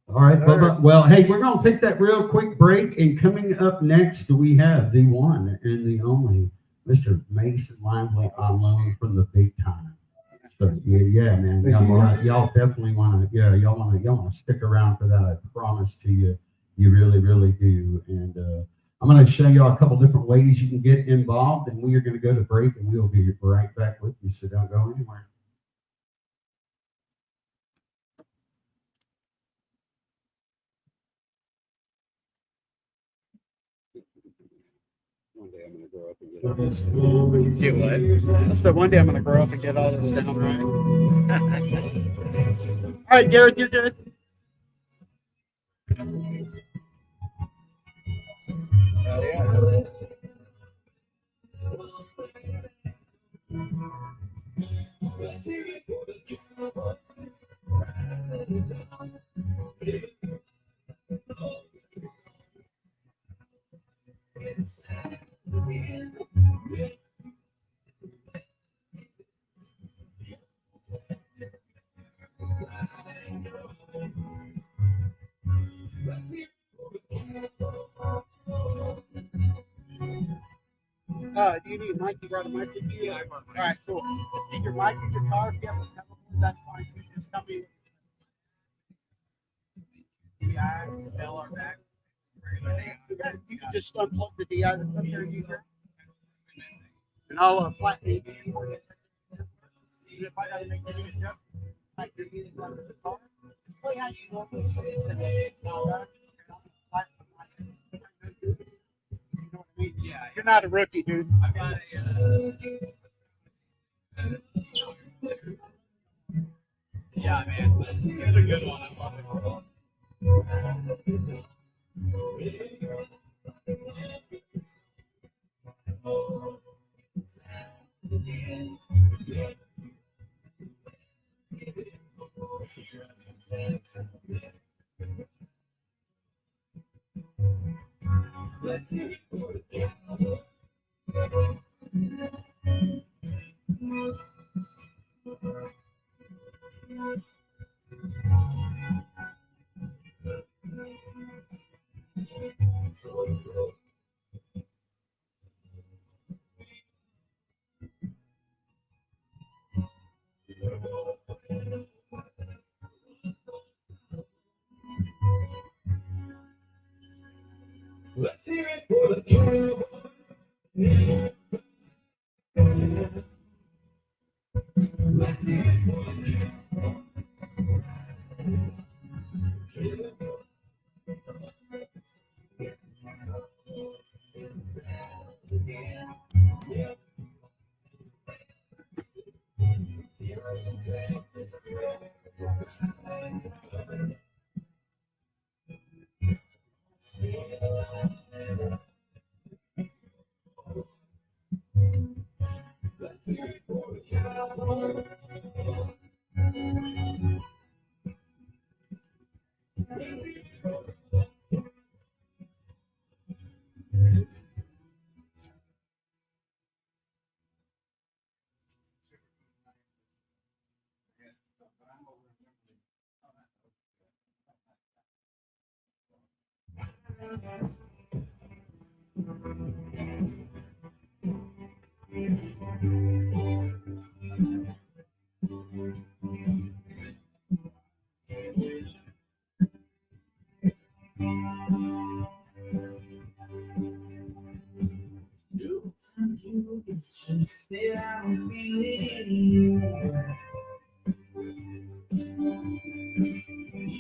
All right, Bubba. Well, hey, we're going to take that real quick break. And coming up next, we have the one and the only Mr. Mason Lively on loan from the big time. So, yeah, man. Y'all definitely want to, y'all want to stick around for that. I promise to you. You really, really do. And I'm going to show y'all a couple different ways you can get involved. And we are going to go to break, and we'll be right back with you. So don't go anywhere. One day I'm going to grow up and get all this. Get what? So one day I'm going to grow up and get all this down right. All right, Gareth, you're good. Yeah. Do you need a mic? You brought a mic with you? All right, cool. Need your mic and your car? If you have a telephone, that's fine. You just tell me. DI, spell our back. You can just unplug the DI that's up there. And I'll flatten it. If I gotta make any adjustments, like you're using the car, play how you normally say it. You know what I mean? Yeah, you're not a rookie, dude. I got yeah, man. It's a good one. Let's hear it for the Cowboys. Let's hear it for the Cowboys. Let's hear it for the Cowboys. You just say I don't feel it anymore.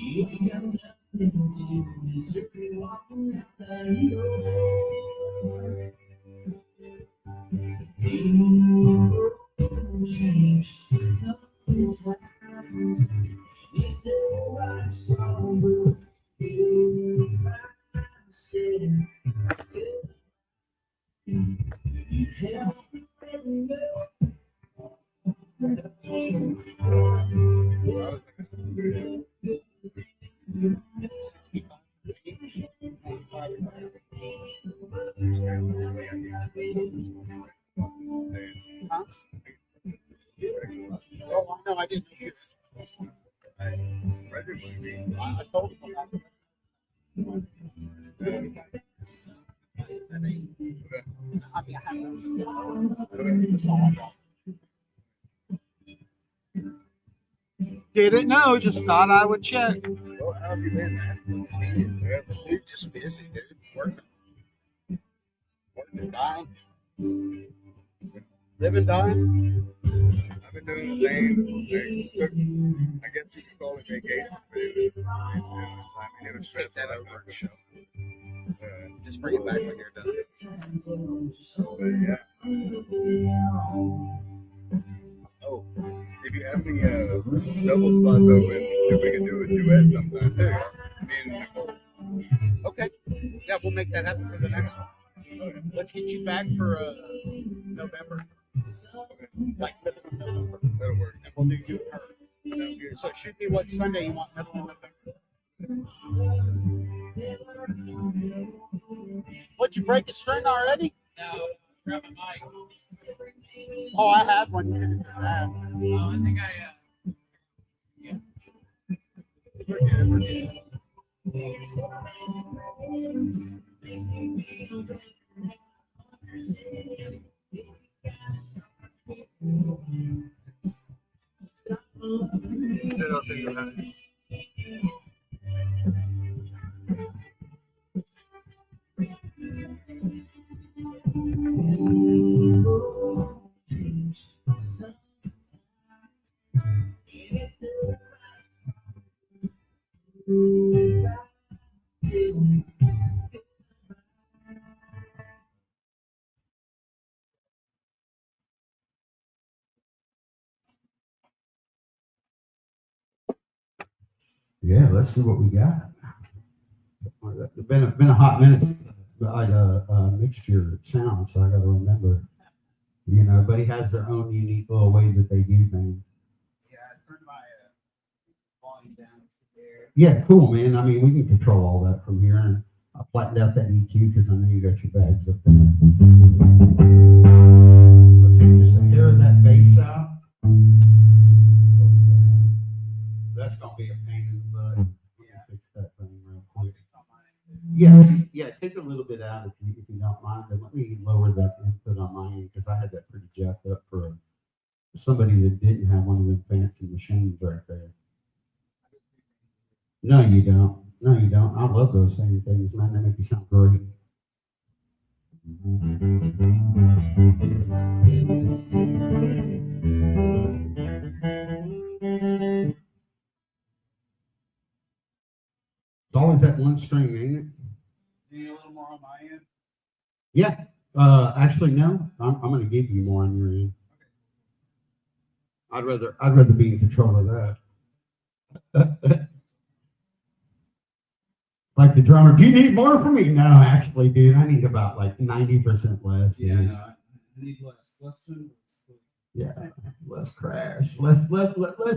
You got nothing to deserve walking out that door. You change sometimes. It's the right song, but you might say you help me let go. Huh? Oh, no, I didn't. I told him about it. I mean, I didn't know, just thought I would check. Well, how have you been, man? Dude, just busy, dude. Working, dying. Living, dying. I've been doing the thing. I guess you could call it vacation, but it was time to get a stress that over the show. Just bring it back when you're done. But yeah. Oh, if you have any double spots open, if we can do a duet sometime too. Me and Nicole. Okay. Yeah, we'll make that happen for the next one. Let's get you back for November. Like middle of November. That'll work. And we'll do you and her. So shoot me what Sunday you want middle of November. What Did you break a string already? No, grab a mic. Oh, I had one. You just had. I think I. Yeah. Yeah, let's see what we got. It's been a hot minute since I mixed your sound, so I got to remember. You know, everybody has their own unique little way that they do things. Yeah, I turned my volume down there. Yeah, cool, man. I mean, we can control all that from here, and I flattened out that EQ because I know you got your bags up there. I'll take just a hair of that bass out. That's gonna be a pain in the butt. Yeah, fix that thing real quick. Yeah, take a little bit out if you don't mind, and let me lower that input on my end because I had that pretty jacked up for somebody that didn't have one of them fancy machines right there. No, you don't. No, you don't. I love those same things, man. They make you sound great. It's always that one string, ain't it? Need a little more on my end? Yeah. Actually, no. I'm going to give you more on your end. I'd rather be in control of that. Like the drummer, do you need more from me? No, actually, dude, I need about like 90% less. Yeah, dude. no, I need less cymbals. Yeah, less crash, less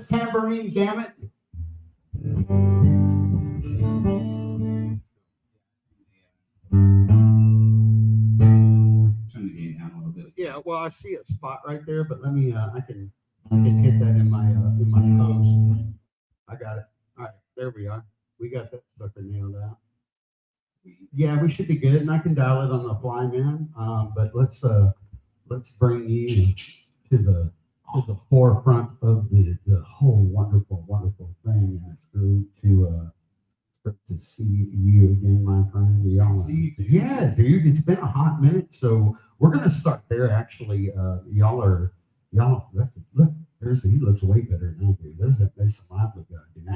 tambourine, damn it. Turn the gain down a little bit. Yeah, well, I see a spot right there, but let me, I can hit that in my post. I got it. All right, there we are. We got that sucker nailed out. Yeah, we should be good, and I can dial it on the fly, man. But let's bring you to the forefront of the whole wonderful thing, and it's great to see you again, my friend. Yeah, dude, it's been a hot minute, so we're gonna start there. Actually, y'all. Look, he looks way better now, dude. There's that nice lively guy, dude.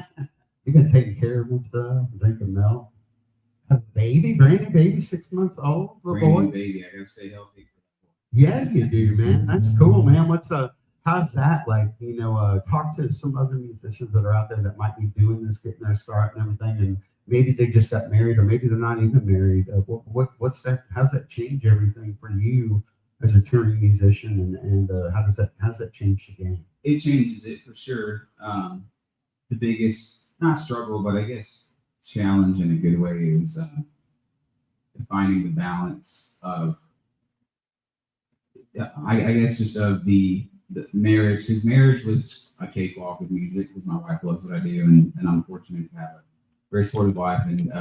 You been taking care of him stuff, drinking milk. A baby, brand new baby, 6 months old, little boy. Brand new baby, I gotta stay healthy. Yeah, you do, man. That's cool, man. How's that like? You know, talk to some other musicians that are out there that might be doing this, getting their start and everything, and maybe they just got married, or maybe they're not even married. What's that? How's that change everything for you as a touring musician, and how's that change the game? It changes it for sure. The biggest, not struggle, but I guess challenge in a good way is finding the balance of, I guess, just of the marriage, because marriage was a cakewalk with music, because my wife loves what I do, and I'm fortunate to have a very supportive wife, and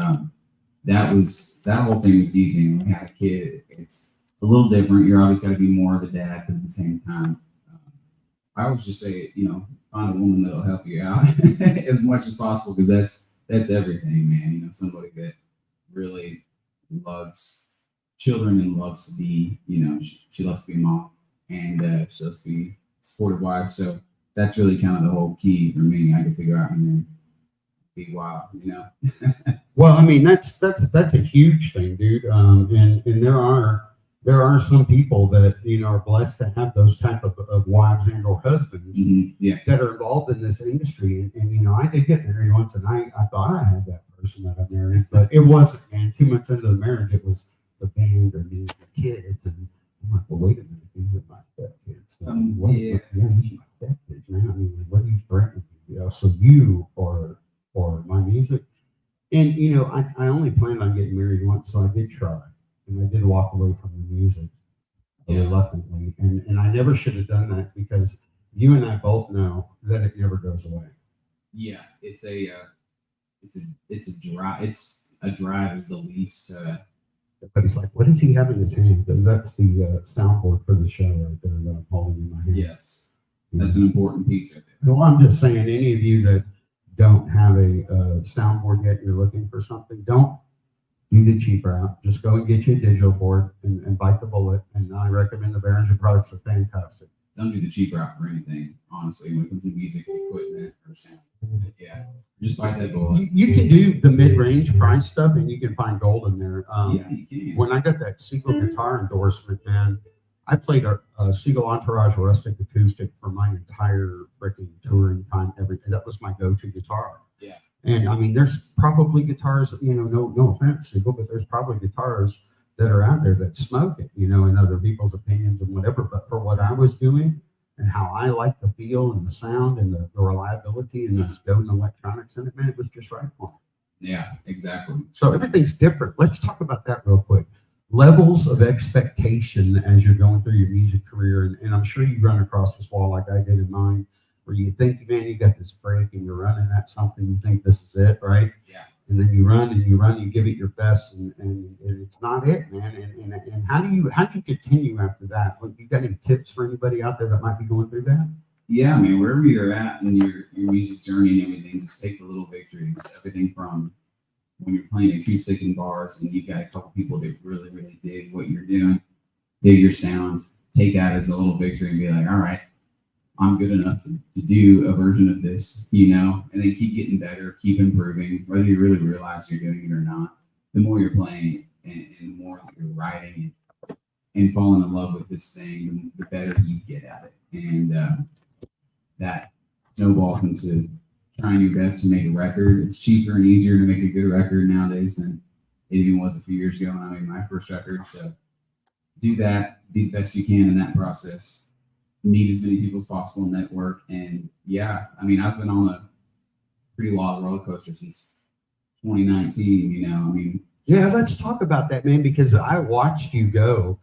that whole thing was easy. And when we had a kid, it's a little different. You're obviously got to be more of a dad, but at the same time, I always just say, find a woman that'll help you out as much as possible, because that's everything, man. Somebody that really loves children and loves to be, she loves to be a mom, and she loves to be a supportive wife. So that's really kind of the whole key for me. I get to go out and be wild, Well, I mean, that's a huge thing, dude. And there are some people that are blessed to have those type of wives and or husbands that are involved in this industry. And I did get married once, and I thought I had that person that I married, but it wasn't. And 2 months into the marriage, it was the band or the kids, and I'm like, well, wait a minute, these are my stepkids. These are my stepkids, man. I mean, what are you bringing? So you or my music, and I only planned on getting married once, so I did try. and I did walk away from the music reluctantly. And I never should have done that because you and I both know that it never goes away. Yeah, it's a drive. It's a drive is the least. But he's like, what does he have in his hand? And that's the soundboard for the show right there that I'm holding in my hand. Yes, that's an important piece right there. Well, I'm just saying, any of you that don't have a soundboard yet, you're looking for something, don't do the cheap route. Just go and get you a digital board and bite the bullet. And I recommend the Behringer products are fantastic. Don't do the cheap route for anything, honestly, when it comes to music, equipment, or sound. Yeah, just bite that bullet. You can do the mid-range price stuff, and you can find gold in there. Yeah, you can. When I got that Siegel guitar endorsement, man, I played a Siegel Entourage Rustic Acoustic for my entire freaking touring time, everything. That was my go-to guitar. Yeah. And I mean, there's probably guitars, no offense, Siegel, but there's probably guitars that are out there that smoke it, in other people's opinions and whatever. But for what I was doing and how I like the feel and the sound and the reliability and those golden electronics in it, man, it was just right for me. Yeah, exactly. So everything's different. Let's talk about that real quick. Levels of expectation as you're going through your music career. And I'm sure you run across this wall like I did in mine, where you think, man, you got this break and you're running at something, you think this is it, right? Yeah. And then you run and you run, you give it your best, and it's not it, man. And how do you continue after that? You got any tips for anybody out there that might be going through that? Yeah, man, wherever you're at in your music journey and everything, just take the little victories. Everything from when you're playing acoustic in bars and you've got a couple people that really, really dig what you're doing, dig your sound, take that as a little victory and be like, all right, I'm good enough to do a version of this, and then keep getting better, keep improving, whether you really realize you're doing it or not. The more you're playing and the more you're writing and falling in love with this thing, the better you get at it. And that snowballs into trying your best to make a record. It's cheaper and easier to make a good record nowadays than it even was a few years ago when I made my first record. So do that, be the best you can in that process. Meet as many people as possible, network, and yeah, I mean, I've been on a pretty wild roller coaster since 2019. Yeah, let's talk about that, man, because I watched you go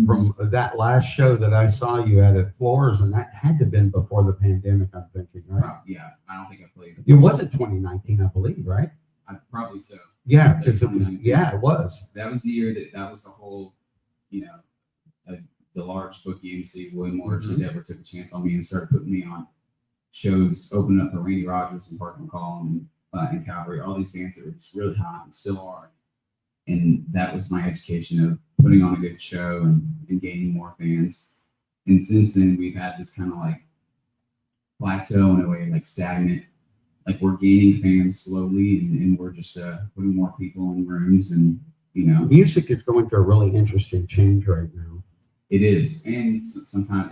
from that last show that I saw you at Floors, and that had to have been before the pandemic, I'm thinking, right? Yeah, I don't think I played. It wasn't 2019, I believe, right? Probably so. Yeah, because it was. That was the year that was the whole, the large bookie MC, William Morris, ever took a chance on me and started putting me on shows, opening up for Randy Rogers and Park McCall and Calvary, all these bands that were just really hot and still are. And that was my education of putting on a good show and gaining more fans. And since then, we've had this kind of like plateau in a way, like stagnant. Like we're gaining fans slowly, and we're just putting more people in rooms, and music is going through a really interesting change right now. It is, and sometimes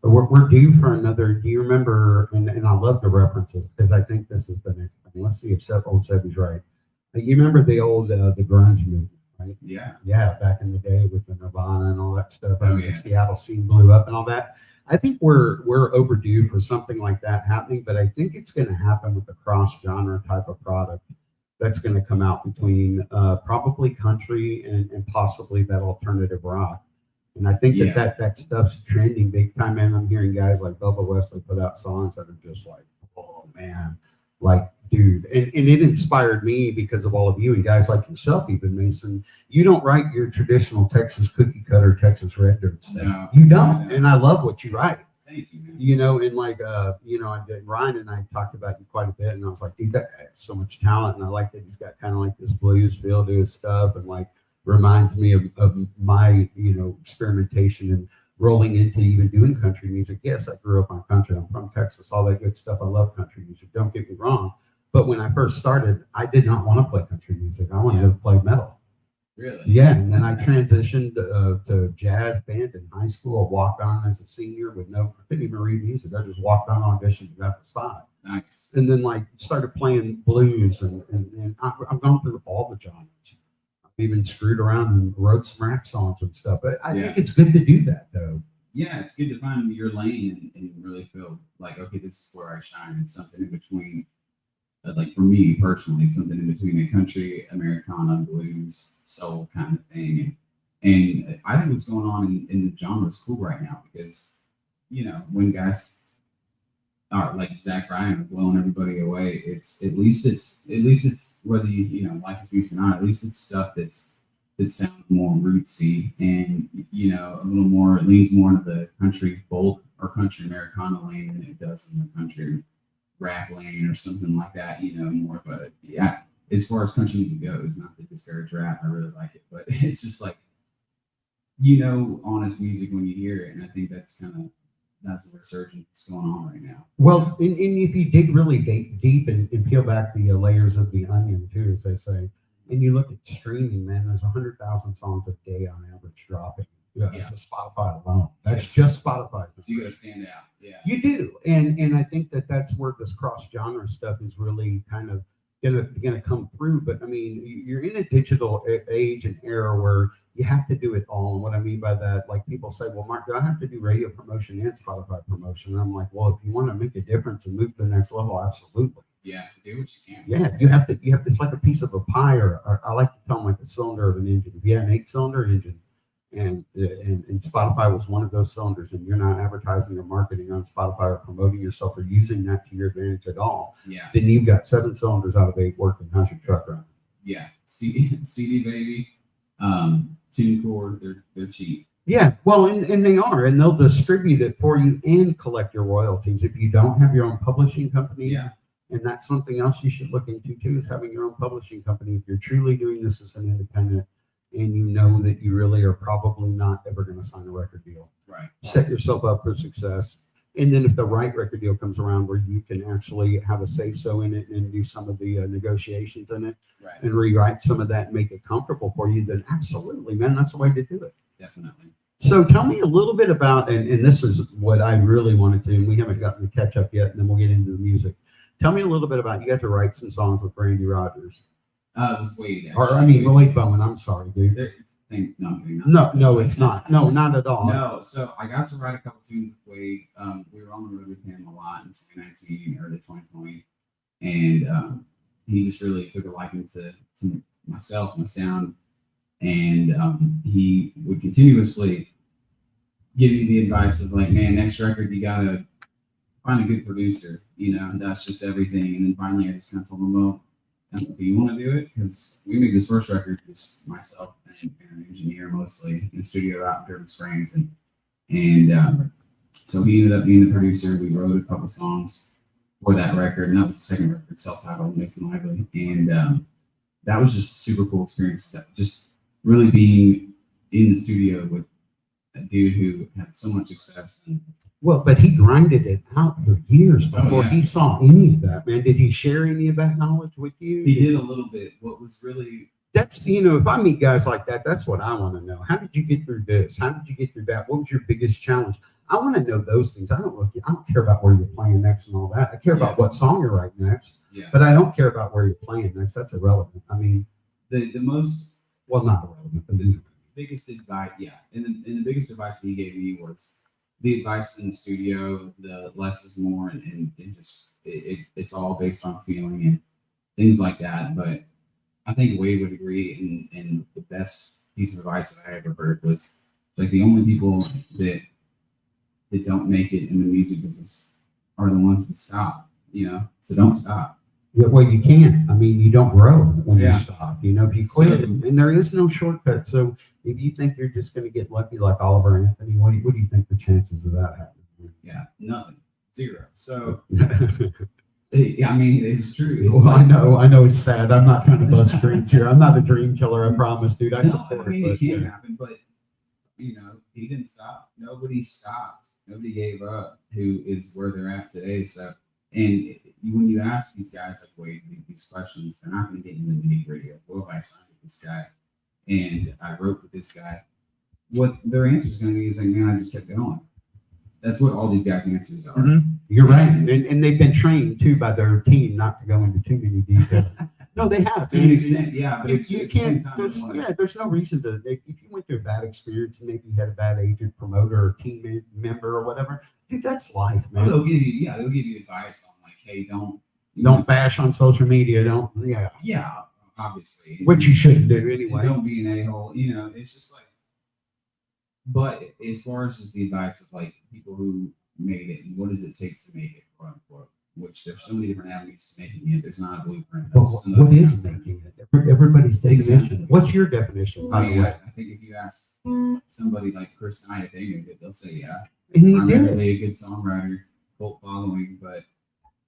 we're due for another. Do you remember? And I love the references because I think this is the next thing. Let's see if old Sebby's right. You remember the old the grunge movement, right? Yeah, back in the day with the Nirvana and all that stuff. The Seattle scene blew up and all that. I think we're overdue for something like that happening, but I think it's going to happen with a cross-genre type of product that's going to come out between probably country and possibly that alternative rock. And I think that stuff's trending big time, man. I'm hearing guys like Bubba Wesley put out songs that are just like, oh, man, like, dude. And it inspired me because of all of you and guys like yourself, even, Mason. You don't write your traditional Texas cookie cutter, Texas red dirt stuff. No, you don't. No. And I love what you write. Thank you, man. And like, Ryan and I talked about you quite a bit, and I was like, dude, that guy has so much talent. And I like that he's got kind of like this blues feel to his stuff, and like, reminds me of my, experimentation and rolling into even doing country music. Yes, I grew up on country. I'm from Texas, all that good stuff. I love country music. Don't get me wrong. But when I first started, I did not want to play country music. I wanted to play metal. Really? Yeah. And then I transitioned to jazz band in high school. I walked on as a senior I couldn't even read music. I just walked on audition and got the spot. Nice. And then started playing blues and I've gone through all the genres. Even screwed around and wrote some rap songs and stuff. But I think it's good to do that, though. Yeah, it's good to find your lane and really feel like, okay, this is where I shine. It's something in between. Like for me personally, it's something in between a country, Americana, blues, soul kind of thing. And And I think what's going on in the genre is cool right now because, you know, when guys are like Zach Bryan are blowing everybody away, it's at least it's whether you know like his music or not, at least it's stuff that sounds more rootsy and you know a little more, it leans more into the country folk or country Americana lane than it does in the country rap lane or something like that. You know, more of a yeah. As far as country music goes, not to disparage rap, I really like it, but it's just like, you know, honest music when you hear it, and I think that's the resurgence that's going on right now. Well, and if you dig really deep and peel back the layers of the onion too, as they say, and you look at streaming, man, there's 100,000 songs a day on average dropping to Spotify alone. That's just Spotify. So you got to stand out. Yeah, you do, and I think that's where this cross genre stuff is really kind of gonna come through. But I mean, you're in a digital age and era where you have to do it all. And what I mean by that, like people say, well, Mark, do I have to do radio promotion and Spotify promotion? And I'm like, well, if you want to make a difference and move to the next level, absolutely. Yeah, do what you can. Yeah, you have to, it's like a piece of a pie, or I like to tell them like a cylinder of an engine. If you have an 8-cylinder engine and Spotify was one of those cylinders, and you're not advertising or marketing on Spotify or promoting yourself or using that to your advantage at all, yeah, then you've got 7 cylinders out of 8 working. How's your truck running? Yeah, CD baby. TuneCore, they're cheap. Yeah, well, and they are, and they'll distribute it for you and collect your royalties if you don't have your own publishing company. Yeah, and that's something else you should look into too, is having your own publishing company. If you're truly doing this as an independent, and you know that you really are probably not ever going to sign a record deal, right? Set yourself up for success. And then if the right record deal comes around where you can actually have a say-so in it and do some of the negotiations in it, right, and rewrite some of that and make it comfortable for you, then absolutely, man, that's the way to do it. Definitely. So tell me a little bit about, and this is what I really wanted to, and we haven't gotten to catch up yet, and then we'll get into the music. Tell me a little bit about, you got to write some songs with Randy Rogers. It was Wade. Or, I mean, Wade Bowman, I'm sorry, dude. No, it's not. No, not at all. No, so I got to write a couple tunes with Wade. We were on the road with him a lot in 2019, early 2020, and he just really took a liking to myself, my sound, and he would continuously give me the advice of like, man, next record you gotta find a good producer, you know, and that's just everything. And then finally I just kind of told him, well, do you want to do it? Because we made this first record just myself and an engineer mostly in the studio out in Derby Springs, and so he ended up being the producer. We wrote a couple songs for that record, and that was the second record, self-titled, Mixed and Lively, and that was just a super cool experience. Just really being in the studio with a dude who had so much success. And well, but he grinded it out for years before yeah. he saw any of that, man. Did he share any of that knowledge with you? He did a little bit. What was really, that's, you know, if I meet guys like that, that's what I want to know. How did you get through this? How did you get through that? What was your biggest challenge? I want to know those things. I don't care about where you're playing next and all that. I care about what song you're writing next. Yeah. But I don't care about where you're playing next. That's irrelevant. I mean, the most, well, not irrelevant, but biggest advice, yeah. And the biggest advice that he gave me was the advice in the studio, the less is more, and just it's all based on feeling and things like that. But I think Wade would agree, and the best piece of advice that I ever heard was like the only people that don't make it in the music business are the ones that stop, you know, so don't stop. Yeah, well, you can't. I mean, you don't grow when you stop. You know, if you quit, So, and there is no shortcut. So if you think you're just going to get lucky like Oliver Anthony, what do you think the chances of that happening? Yeah, nothing, 0. So yeah, I mean, it's true. Well, I know it's sad. I'm not trying to bust dreams here. I'm not a dream killer, I promise, dude. I mean, it can happen, but you know, he didn't stop. Nobody stopped. Nobody gave up. Who is where they're at today? So, and when you ask these guys like Wade these questions, they're not going to get into the nitty-gritty of, well, I signed with this guy and I wrote with this guy. What their answer is going to be is like, man, I just kept going. That's what all these guys' answers are. Mm-hmm. You're right, and they've been trained too by their team not to go into too many details. No, they have to an extent, yeah. But you can't. There's no reason to. If you went through a bad experience and maybe you had a bad agent, promoter, or team member, or whatever, dude, that's life, man. Well, they'll give you advice on like, hey, don't bash on social media. Yeah, obviously. Which you shouldn't do anyway. Don't be an a-hole. You know, it's just like But as far as just the advice of like people who made it and what does it take to make it, quote unquote, which there's so many different avenues to making it. There's not a blueprint. But That's what another is thing. making it? Everybody's definition. Exactly. What's your definition? By I the mean, way, I think if you ask somebody like Chris and I if they knew it, they'll say, yeah, and you did it. primarily a good songwriter, cult following, but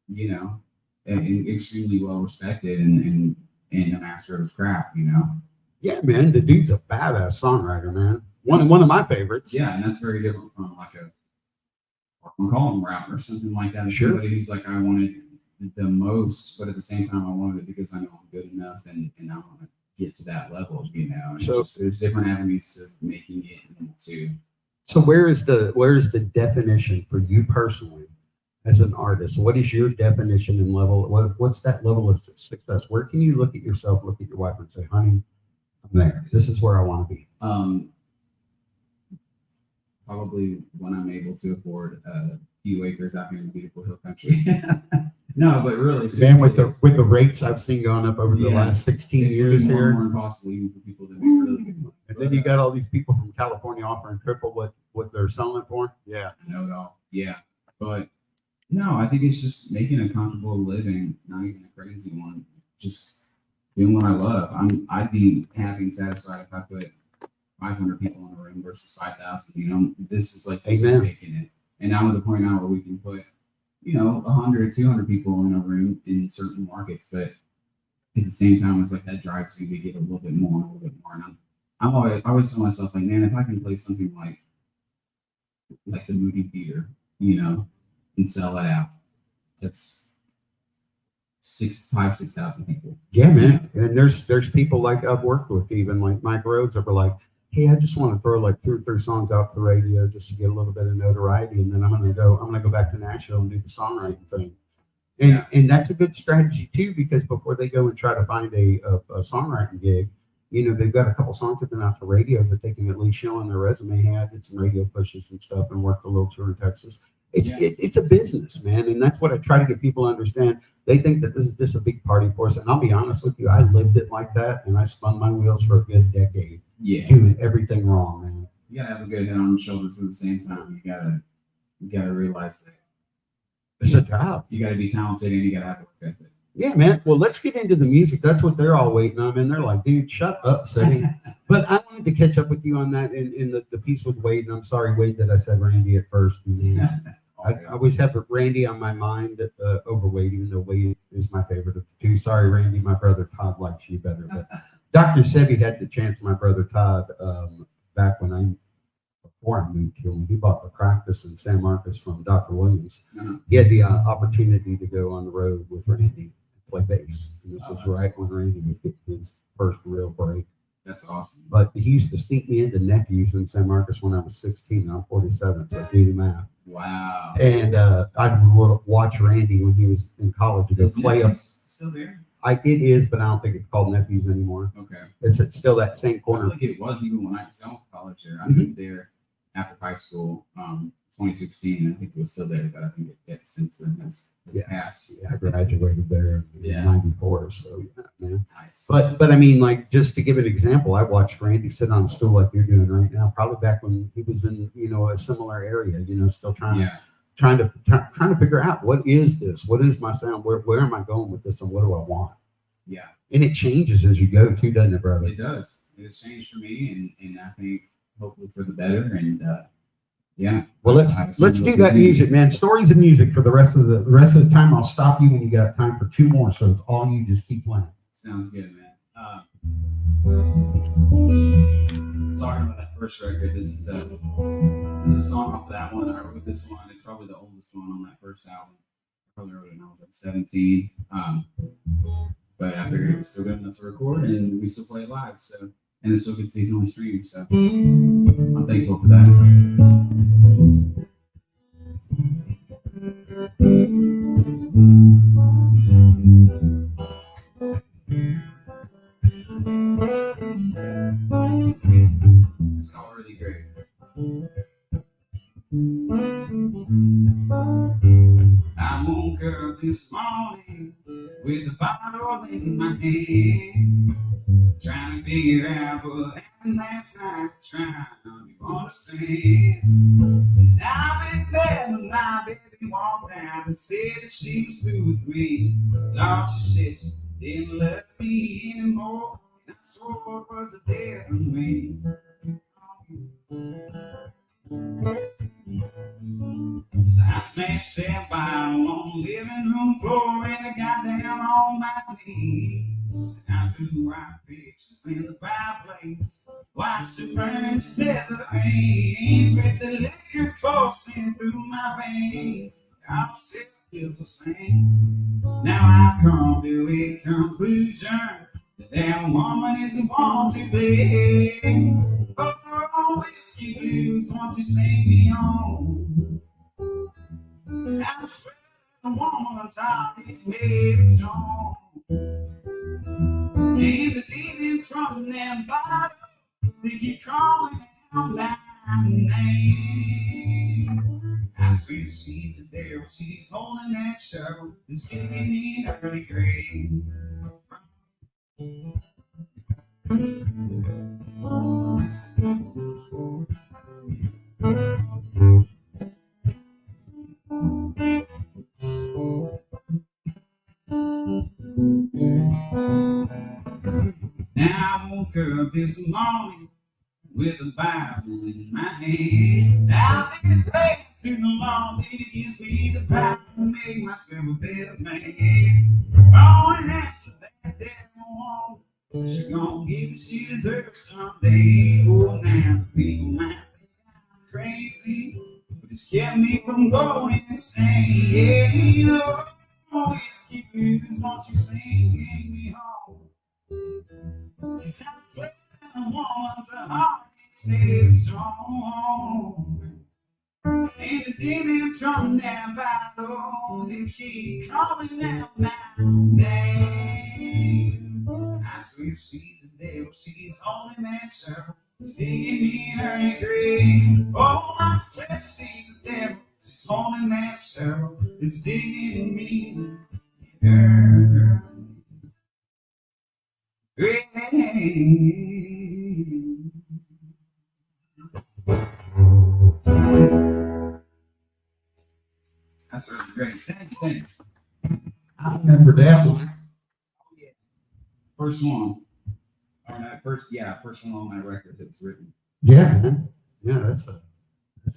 you know, and extremely well respected and a master of his craft, you know. Yeah, man, the dude's a badass songwriter, man. One of my favorites. Yeah, and that's very different from like a calling route or something like that. Sure. Somebody who's like, I wanted the most, but at the same time, I wanted it because I know I'm good enough and I want to get to that level, you know. And So- there's different avenues to making it into. So where is the definition for you personally as an artist? What is your definition and level? What's that level of success? Where can you look at yourself, look at your wife, and say, "Honey, I'm there. This is where I want to be." Probably when I'm able to afford a few acres out here in the beautiful hill country. No, but really, Man, with the rates I've seen going up over the Yeah. last 16 it's years more and here, more impossible even for people to make really good money. and then you got all these people from California offering triple what they're selling it for. Yeah. I know it all. Yeah. But no, I think it's just making a comfortable living, not even a crazy one. Just doing what I love. I'd be happy and satisfied if I put 500 people in a room versus 5,000. You know, this is Amen. making it. And now to the point now where we can put, 100, 200 people in a room in certain markets, but at the same time, it's like that drives you to get a little bit more, And I always tell myself, like, man, if I can play something like the movie theater, and sell that out, that's 6,000 people. Yeah, man. And there's people like I've worked with, even like Mike Rhodes, that were like, "Hey, I just want to throw like 2 or 3 songs out to the radio just to get a little bit of notoriety, and then I'm gonna go back to Nashville and do the songwriting thing." And that's a good strategy too, because before they go and try to find a songwriting gig, they've got a couple songs that have been out to radio that they can at least show on their resume. Hey, I did some radio pushes and stuff and worked a little tour in Texas. It's a business, man, and that's what I try to get people to understand. They think that this is just a big party for us, and I'll be honest with you, I lived it like that, and I spun my wheels for a good decade, doing everything wrong, man. You gotta have a good head on your shoulders at the same time. You gotta realize that It's a job. you gotta be talented and you gotta have work ethic. Yeah, man. Well, let's get into the music. That's what they're all waiting on, and they're like, "Dude, shut up, Sebby." But I wanted to catch up with you on that in the piece with Wade, and I'm sorry, Wade, that I said Randy at first. I always have Randy on my mind over Wade, even though Wade is my favorite of the two. Sorry, Randy, my brother Todd likes you better. But Dr. Sebby had the chance, my brother Todd, back before I moved here, when he bought the practice in San Marcos from Dr. Williams. He had the opportunity to go on the road with Randy and play bass. And this was right when Randy was getting his first real break. That's awesome. But he used to sneak me into nephews in San Marcos when I was 16. I'm 47, so do the math. Wow. And I would watch Randy when he was in college to go play up. Still there? It is, but I don't think it's called Nephews anymore. Okay. It's still that same I corner. feel like it was even when I was in college there. I moved there after high school, 2016, and I think it was still there, but I think it since then has passed. Yeah, I graduated there in '94, so yeah, man. Nice. But I mean, like, just to give an example, I watched Randy sit on a stool like you're doing right now, probably back when he was in, a similar area, still trying to figure out what is this? What is my sound? Where am I going with this, and what do I want? Yeah. And it changes as you go too, doesn't it, brother? It does. It has changed for me, and I think hopefully for the better. And Well, let's do that music, man. Stories of music for the rest of the time. I'll stop you when you got time for 2 more. So it's all you. Just keep playing. Sounds good, man. Talking about that first record, this is a song off that one. I wrote this one. It's probably the oldest one on that first album. I probably wrote it when I was like 17. But I figured it was still good enough to record, and we still play it live. So, and it still gets decently streamed. So I'm thankful for that. It's all really great. I woke up this morning with a bottle in my hand, trying to figure out what happened last night, trying to understand. I've been there when my baby walked out and said that she was through with me. Lord, she said she didn't love me anymore. And I swore it was a different way. So I smashed that bottle on the living room floor and I got down on my knees. I threw white pictures in the fireplace, watched the burn smithereens with the liquor coursing through my veins. I'm still feels the same. Now I come to a conclusion that that woman is the one to blame. Oh, all whiskey blues, won't you sing me home? I swear the woman's heart is made strong. And the demons from them bottom, they keep calling out my name. I swear she's a devil, she's holding that show, and singing in early grave. Now I woke up this morning with a Bible in my hand. I've been praying to the Lord that He gives me the power to make myself a better man. Oh, and as for that devil woman, she gonna give it she deserves someday. Oh, now the people might think I'm crazy, but it's kept me from going insane. Yeah, oh, whiskey blues, won't you sing me home? 'Cause I swear the woman's a heart is strong. And the demons from that battle, they keep calling out my name. I swear she's a devil, she's holding that show, singing in her grave. Oh, I swear she's a devil, she's holding that show, it's digging me in her grave. That's really great. Thank you. I remember that one. First one. Or not first one on my record that was written. Yeah, man. Yeah, that's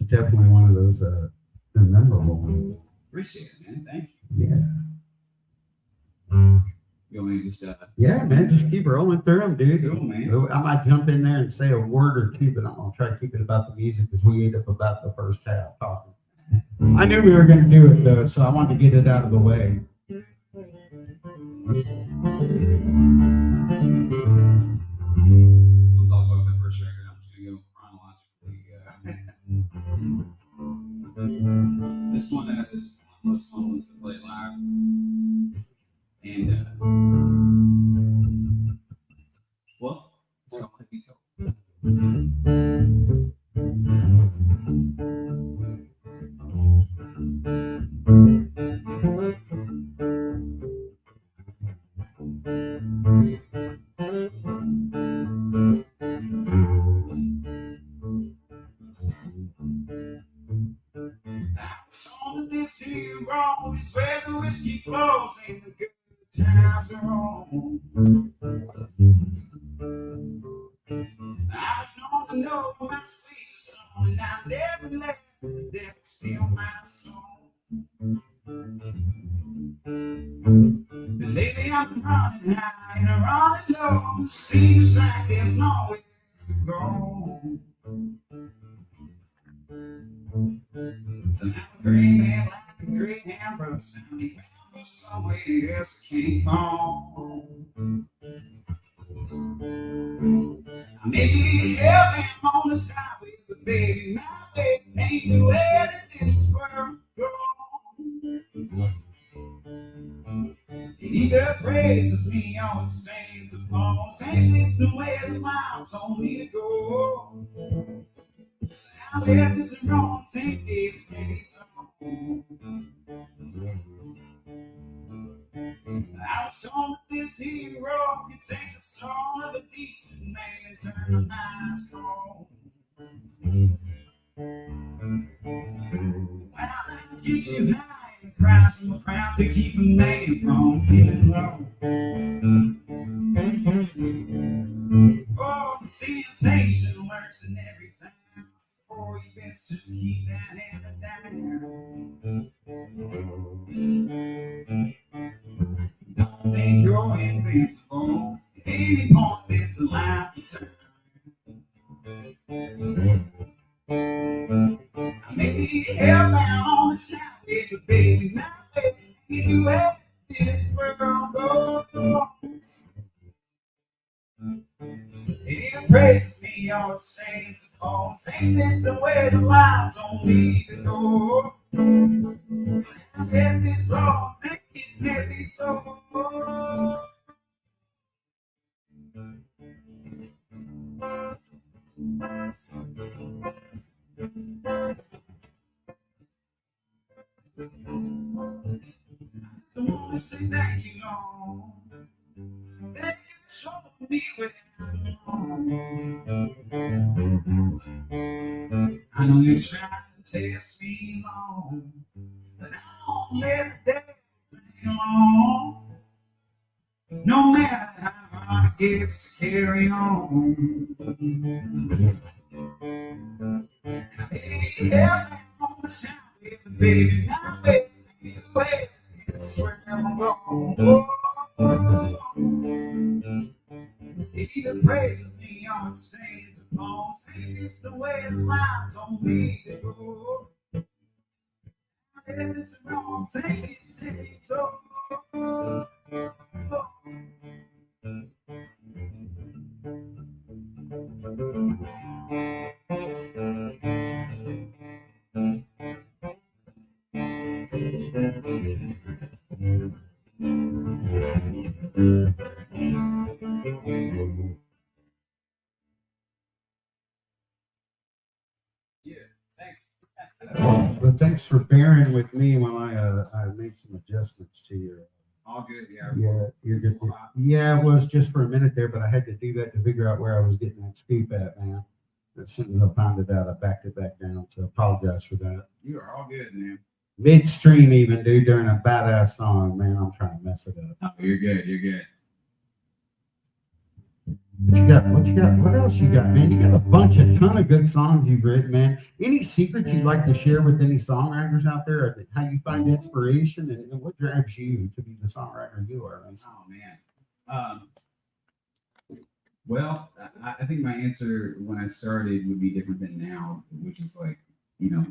definitely one of those memorable ones. Appreciate it, man. Thank you. Yeah. You want me to just Yeah, man, just keep rolling through them, dude. Cool, man. I might jump in there and say a word or two, but I'm gonna try to keep it about the music because we ate up about the first half talking. I knew we were gonna do it though, so I wanted to get it out of the way. This one's also the first record. I'm just gonna go chronologically. This one is most fun ones to play live. And well, it's called Let Me Tell. I was told that this here road is where the whiskey flows and the good times are on. I was known to know my seats are song, and I never let the devil steal my soul. But lately I'm running high and I'm running low. Seems like there's nowhere to go. So now a gray man like a gray hammer, send me back somewhere else can't come. I may be heaven on the skyway, but baby, my way ain't the way that this world goes. He that praises me on the stains of bones, ain't this the way the mile told me to go? So I left this wrong, take it, take it home. I was told that this hero could take the soul of a decent man they turn the lights on. When I get you high and the crowds in the crowd to keep a man from feeling low. Oh, the temptation lurks in every time. So you best just keep that hammer down. Don't think you're invincible. At any point this life will turn. I may be hellbound on this highway, but baby, my baby, you let this world go. It impresses me all the saints and falls. Ain't this the way the lives on me to go? So I let this all take its heavy soul. I just wanna say thank you, Lord. Thank you for showing me where I belong. I know you're trying to test me long, but I won't let the day hang on. No matter how hard it gets to carry on. Yeah, on the side, baby, now baby, wait, it's where I'm going. It either praises me or sings or falls. And it's the way the lives on me to go. And it's wrong, take it, so. Well, thanks for bearing with me when I made some adjustments to your. All good, yeah. Yeah, you're good. Yeah, it was just for a minute there, but I had to do that to figure out where I was getting that scoop at, man. As soon as I found it out, I backed it back down. So I apologize for that. You are all good, man. Midstream, even, dude, during a badass song, man, I'm trying to mess it up. Oh, you're good. You're good. What you got? What else you got, man? You got a ton of good songs you've written, man. Any secrets you'd like to share with any songwriters out there? Or how you find inspiration and what drives you to be the songwriter you are? Man? Oh man. Well, I think my answer when I started would be different than now, which is like,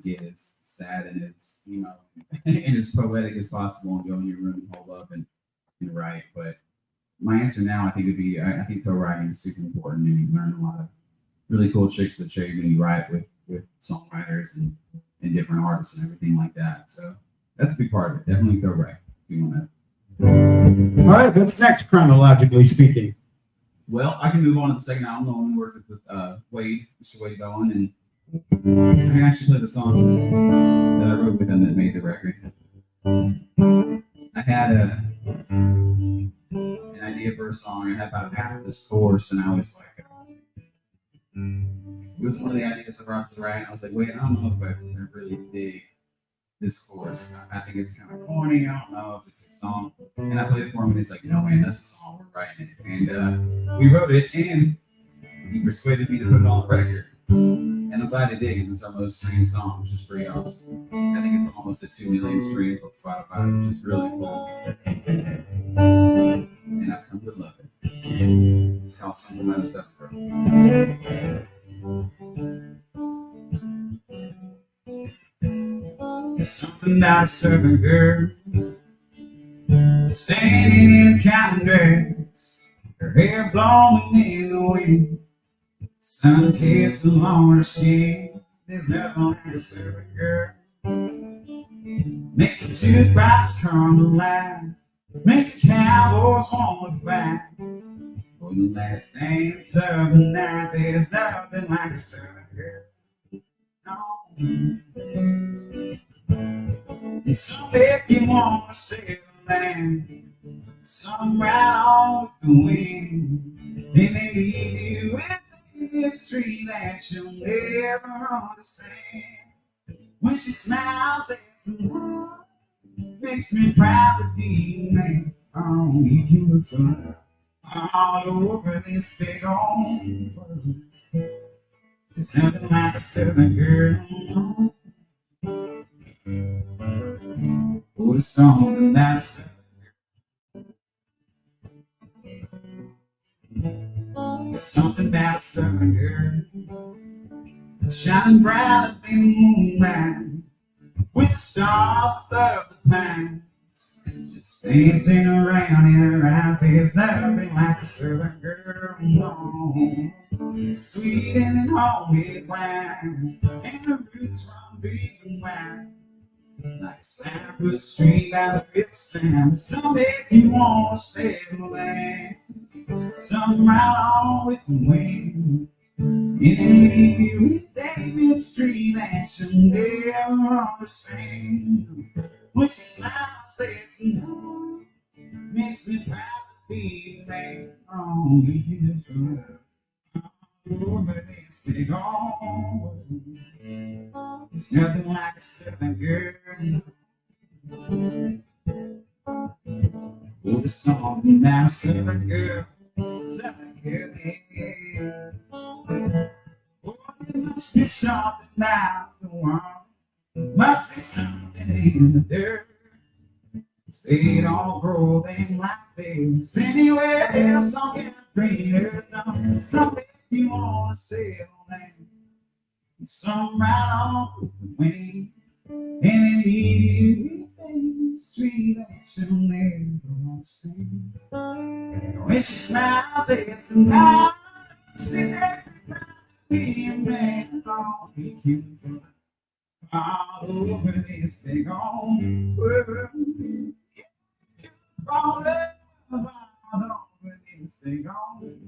get as sad and as and as poetic as possible and go in your room and hold up and write. But my answer now, I think, would be I think co-writing is super important, and you learn a lot of really cool tricks of the trade when you write with songwriters and different artists and everything like that. So that's a big part of it. Definitely co-write if you want to. All right, what's next, chronologically speaking? Well, I can move on to the second album. I only worked with Wade, Mr. Wade Bowen, and I can actually play the song that I wrote with him that made the record. I had an idea for a song. I had about half of this chorus, and I was like, it was one of the ideas I brought to the right. I was like, wait, I don't know if I really dig this chorus. I think it's kind of corny. I don't know if it's a song. And I played it for him, and he's like, no, man, that's a song. We're writing it. And we wrote it, and he persuaded me to put it on the record. And I'm glad it did, because it's our most streamed song, which is pretty awesome. I think it's almost at 2 million streams on Spotify, which is really cool. And I've come to love it. It's called Something About a Sepulchre. There's something about a certain girl standing in a cotton dress, her hair blowing in the wind, sun kissed along her skin. There's nothing like a certain girl. Makes the jukebox come alive, makes the cowboys want to look back. For the last dance of the night, there's nothing like a certain girl. No. And someday if you want to sail land, some right on the wind, and they leave you with mystery that you'll never understand. When she smiles at me, makes me proud to be a man. Oh, you look fun all over this big old world. There's nothing like a southern girl. Oh, the song that I sing. There's something about a southern girl, shining brighter than the moonlight, with the stars above the pines, just dancing around in her eyes. There's nothing like a southern girl, no. Sweet and homemade wine, and the roots run big and wide, like a cypress tree by the riverside. Some make you want to settle there, some right on with the wind, and leave you with that mystery that you'll never understand. When she smiles, it's no, makes me proud to be a man. Oh, beautiful. Over this big old world, it's nothing like a southern girl. Oh, the song now, southern girl, southern girl, yeah. Oh, there must be something about the world, must be something in the dirt. Say it all growing like this anywhere else on greener. Something you wanna sail land, some right off the wing, and it leaves you in the street that you'll never see. When she smiles, it's a night. She makes it like me a man. Oh, he can fly all over this big old world. All over this big old world.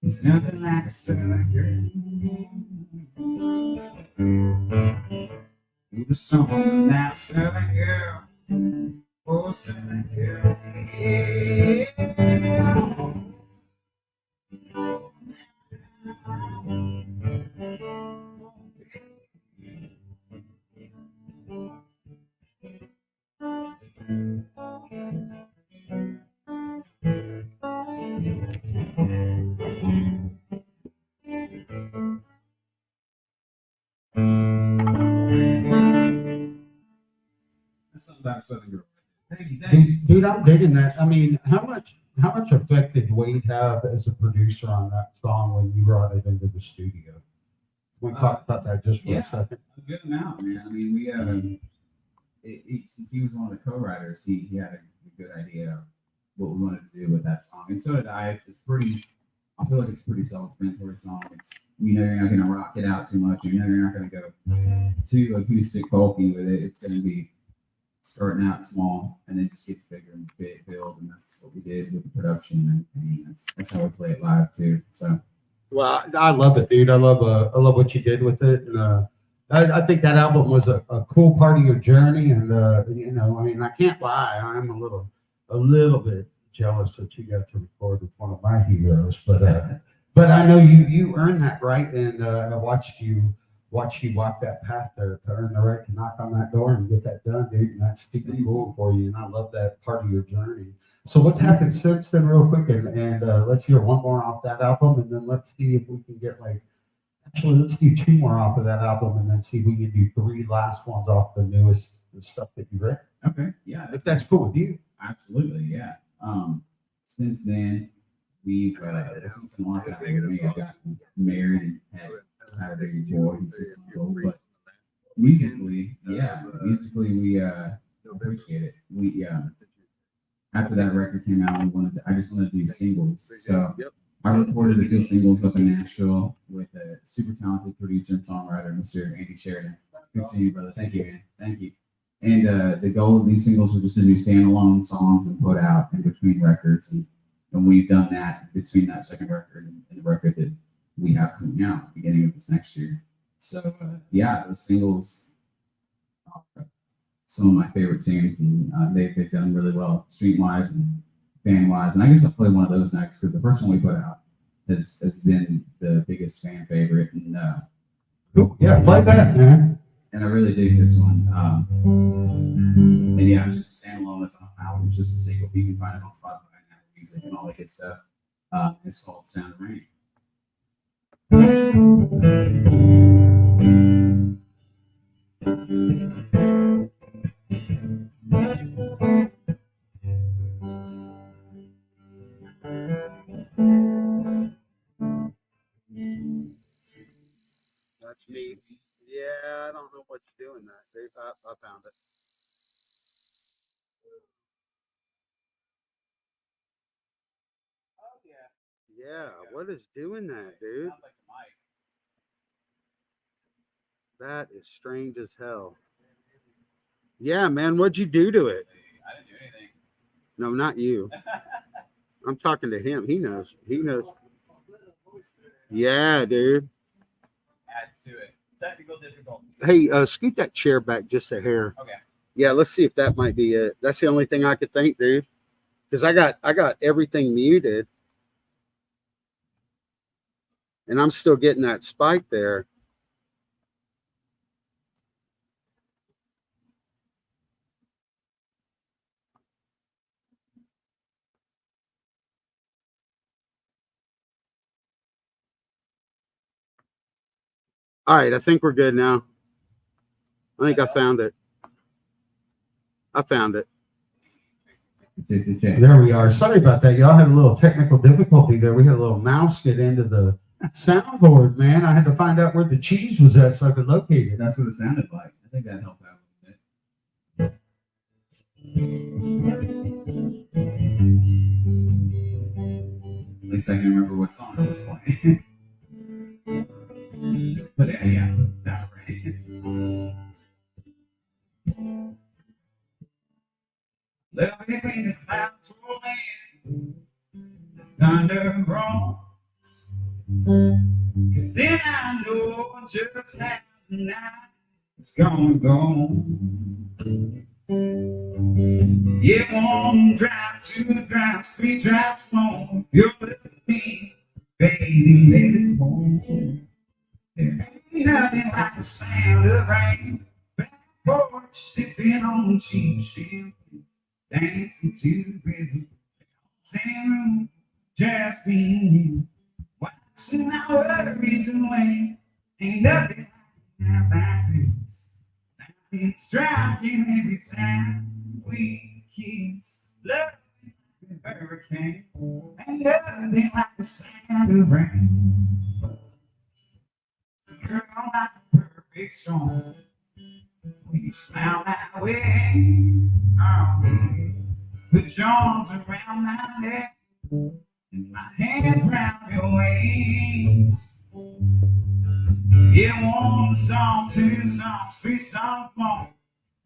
It's nothing like a southern girl. The song now, southern girl. Oh, southern girl. Yeah. That's something about a southern girl. Thank you, thank you. Dude, I'm digging that. I mean, how much effect did Wade have as a producer on that song when you brought it into the studio? We talked about that just for yeah. a second. A good amount, man. I mean, we since he was one of the co-writers, he had a good idea of what we wanted to do with that song, and so did I. It's pretty. I feel like it's a pretty self-explanatory song. It's, you know, you're not going to rock it out too much. You know, you're not going to go too acoustic folky with it. It's going to be starting out small and then just gets bigger and build, and that's what we did with the production and everything. That's how we play it live too. So, well, I love it, dude. I love what you did with it, and I think that album was a cool part of your journey. And you know, I mean, I can't lie, I'm a little bit jealous that you got to record with one of my heroes, but I know you earned that right, and I watched you walk that path to earn the right to knock on that door and get that done, dude. And that's super cool for you, and I love that part of your journey. So what's happened since then, real quick, and let's hear one more off that album, and then let's see if we can get let's do two more off of that album, and then see if we can do three last ones off the newest stuff that you read. okay, yeah, If that's cool with you. absolutely, yeah. Since then, we've since the last time we got married and had a baby boy who's 6 months old. But musically, we appreciate it. We after that record came out, I just wanted to do singles. So I recorded a few singles up in Nashville with a super talented producer and songwriter, Mr. Andy Sheridan. Good to see you, brother. Thank you, man. Thank you. And the goal of these singles were just to do standalone songs and put out in between records. And we've done that between that second record and the record that we have coming out beginning of this next year. So, those singles are some of my favorite tunes, and they've done really well stream-wise and fan-wise. And I guess I'll play one of those next, because the first one we put out has been the biggest fan favorite, and Cool. Yeah, play that, man. I really dig this one. And yeah, it's just a standalone. It's on album. It's just a single. You can find it on Spotify and Apple Music and all that good stuff. It's called Sound of Rain. That's neat. Yeah, I don't know what's doing that. I found it. Oh yeah. Yeah, what is doing that, dude? Sounds like a mic. That is strange as hell. Yeah, man, what'd you do to it? I didn't do anything. No, not you. I'm talking to him. He knows. He knows. Yeah, dude. Adds to it. Technical difficulty. Hey, scoot that chair back just a hair. Okay. Yeah, let's see if that might be it. That's the only thing I could think, dude. Because I got everything muted. And I'm still getting that spike there. All right, I think we're good now. I think I found it. I found it. There we are. Sorry about that. Y'all had a little technical difficulty there. We had a little mouse get into the soundboard, man. I had to find out where the cheese was at so I could locate it. That's what it sounded like. I think that helped out a little bit. At least I can remember what song it was playing. But yeah, that right. Love it when the clouds roll in, the thunder rolls. 'Cause then I know just how the night is gonna go. Yeah, one drop, two drops, three drops more. If you're with me, baby, let it go. There ain't nothing like the sound of rain. Back porch, sipping on cheap champagne, dancing to the rhythm. Same room, just me and you. Watching our worries away. Ain't nothing like this. It's striking every time we kiss. Love like a hurricane. Ain't nothing like the sound of rain. Girl, like a perfect storm. When you smile that way, oh, yeah. Put your arms around my neck and my hands around your waist. Yeah, one song, two songs, three songs more.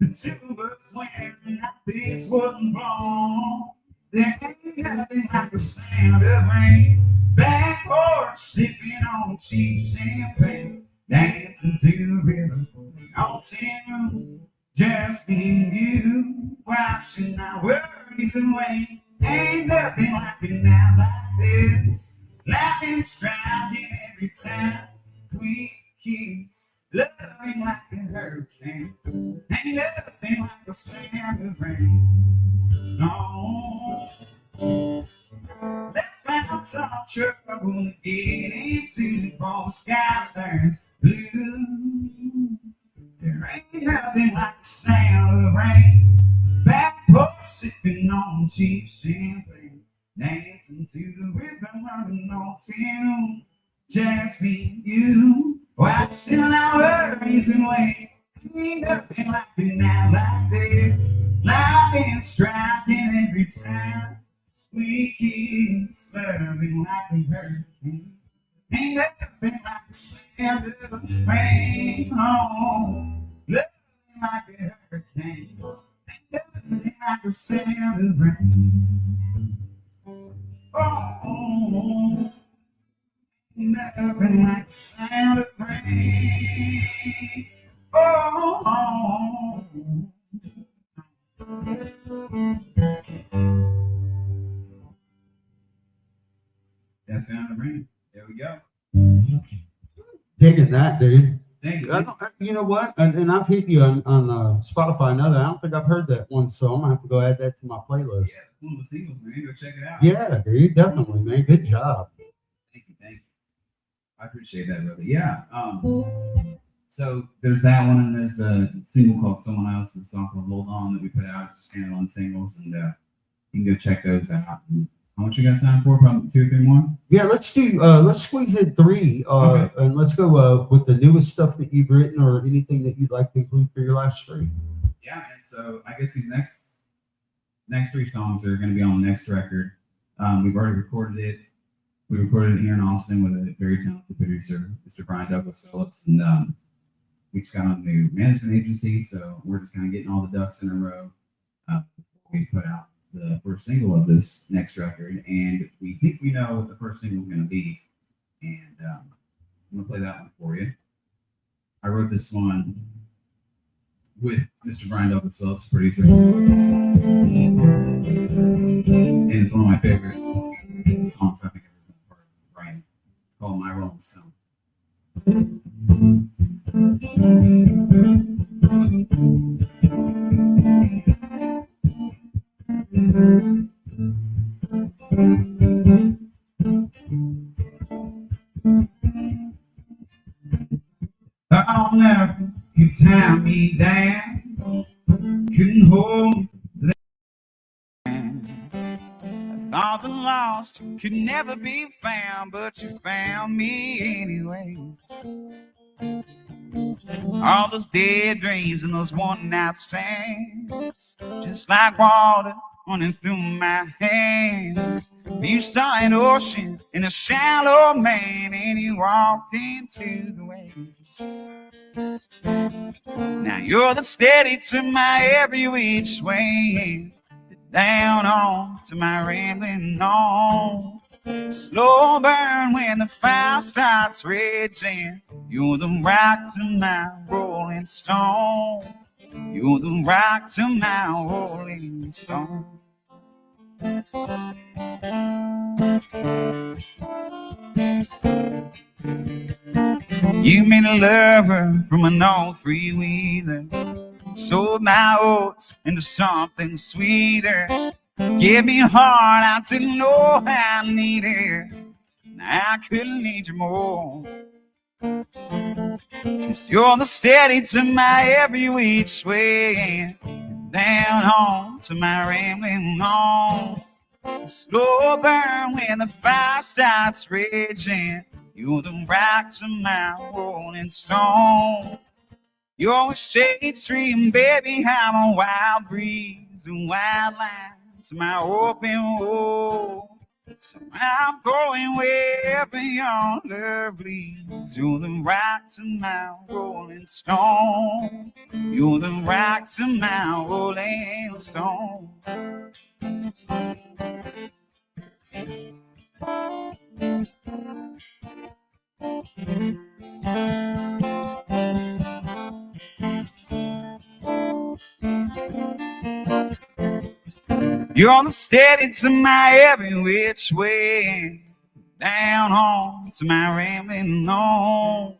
The two of us wearing out this wooden floor. There ain't nothing like the sound of rain. Back porch, sipping on cheap champagne, dancing to the rhythm. On tin room, just me and you, washing our worries away. Ain't nothing like a night like this. Laughing, striking every time we kiss. Loving like a hurricane. Ain't nothing like the sound of rain. No. Let's find some trouble and get into the before the sky turns blue. There ain't nothing like the sound of rain. Back porch sipping on cheap champagne, dancing to the rhythm of an old tin. Just me, you, watching our worries away. Ain't nothing like a night like this. Lightning striking every time we kiss, loving like a hurricane. Ain't nothing like the sound of rain. Oh, loving like a hurricane. Ain't nothing like the sound of rain. Oh, nothing like the sound of rain. Oh. That's sound of rain. There we go. Digging that, dude. Thank you. You know what? And I've hit you on Spotify. Another. I don't think I've heard that one, so I'm gonna have to go add that to my playlist. Yeah, one of the singles, man. Go check it out. Yeah, dude, definitely, man. Good job. Thank you. I appreciate that, brother. Yeah. So there's that one, and there's a single called Someone Else, a song called Hold On that we put out. It's just standalone singles, and you can go check those out. How much you got time for? Probably 2 or 3 more. Yeah, let's squeeze in 3, Okay. and let's go with the newest stuff that you've written or anything that you'd like to include for your last stream. Yeah, man. So I guess these next 3 songs are going to be on the next record. We've already recorded it. We recorded it here in Austin with a very talented producer, Mr. Brian Douglas Phillips, and we just got on a new management agency, so we're just kind of getting all the ducks in a row before we put out the first single of this next record, and we think we know what the first single is going to be, and I'm going to play that one for you. I wrote this one with Mr. Brian Douglas Phillips, producer, and it's one of my favorite songs I think I've ever done for Brian. It's called My Rolling Stone. I'll never you tie me down, couldn't hold me to that. I thought the lost could never be found, but you found me anyway. All those dead dreams and those one night stands, just like water running through my hands. You saw an ocean in a shallow man, and you walked into the waves. Now you're the steady to my every which way, down on to my rambling on. Slow burn when the fire starts raging. You're the rock to my rolling stone. You're the rock to my rolling stone. You made a lover from an old three-wheeler, sold my oats into something sweeter. Gave me a heart I didn't know I needed. I couldn't need you more. 'Cause you're the steady to my every which way, down on to my rambling on. Slow burn when the fire starts raging. You're the rock to my rolling stone. You're a shade tree, and baby, I'm a wild breeze, a wild line to my open woe. So I'm going wherever your love leads. You're the rock to my rolling stone. You're the rock to my rolling stone. You're the steady to my every which way, down on to my rambling on.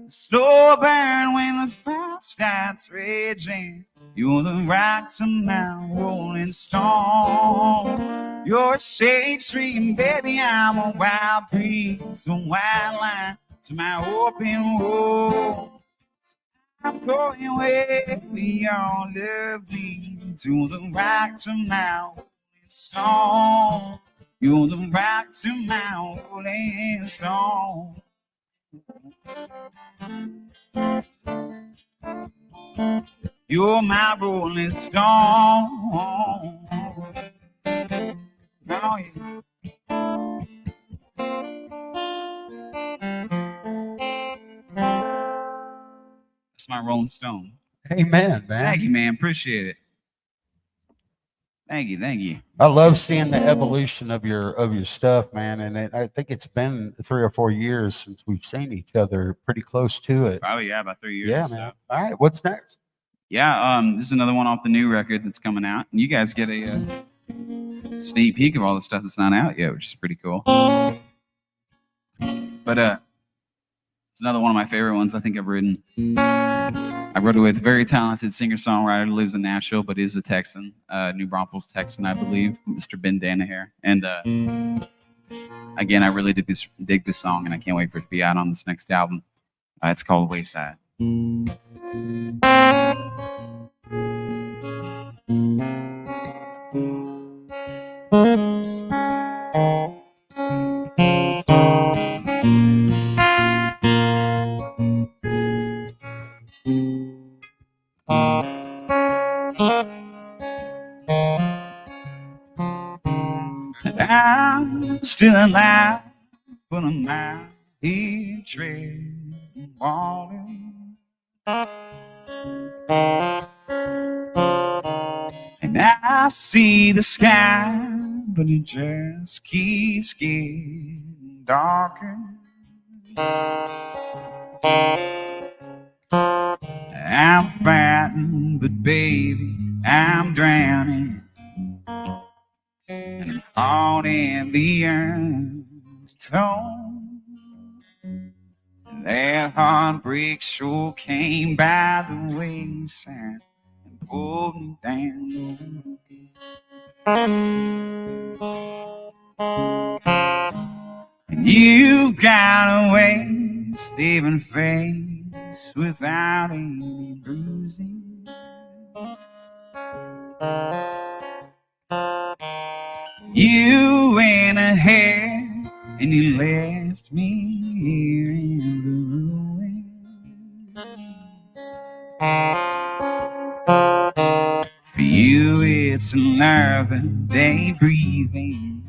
Slow burn when the fire starts raging. You're the rock to my rolling stone. You're a shade tree, and baby, I'm a wild breeze, a wild line to my open woe. I'm going where your love leads. You're the rock to my rolling stone. You're the rock to my rolling stone. You're my rolling stone. Oh, yeah. That's my rolling stone. Amen, man. Thank you, man. Appreciate it. Thank you. Thank you. I love seeing the evolution of your stuff, man. And I think it's been 3 or 4 years since we've seen each other, pretty close to it. Probably, yeah, about 3 years. Yeah, or so. man. All right, what's next? Yeah, this is another one off the new record that's coming out. And you guys get a sneak peek of all the stuff that's not out yet, which is pretty cool. But it's another one of my favorite ones I think I've written. I wrote it with a very talented singer-songwriter who lives in Nashville, but is a Texan, New Braunfels Texan, I believe, Mr. Ben Danaher. And again, I really dig this song, and I can't wait for it to be out on this next album. It's called Wayside. I'm still alive, but I'm out here treading water. And I see the sky, but it just keeps getting darker. I'm fighting, but baby, I'm drowning. And I'm caught in the undertow. That heartbreak sure came by the wayside and pulled me down. And you've got a way of saving face without any bruising. You went ahead and you left me here in the ruin. For you it's another day breathing,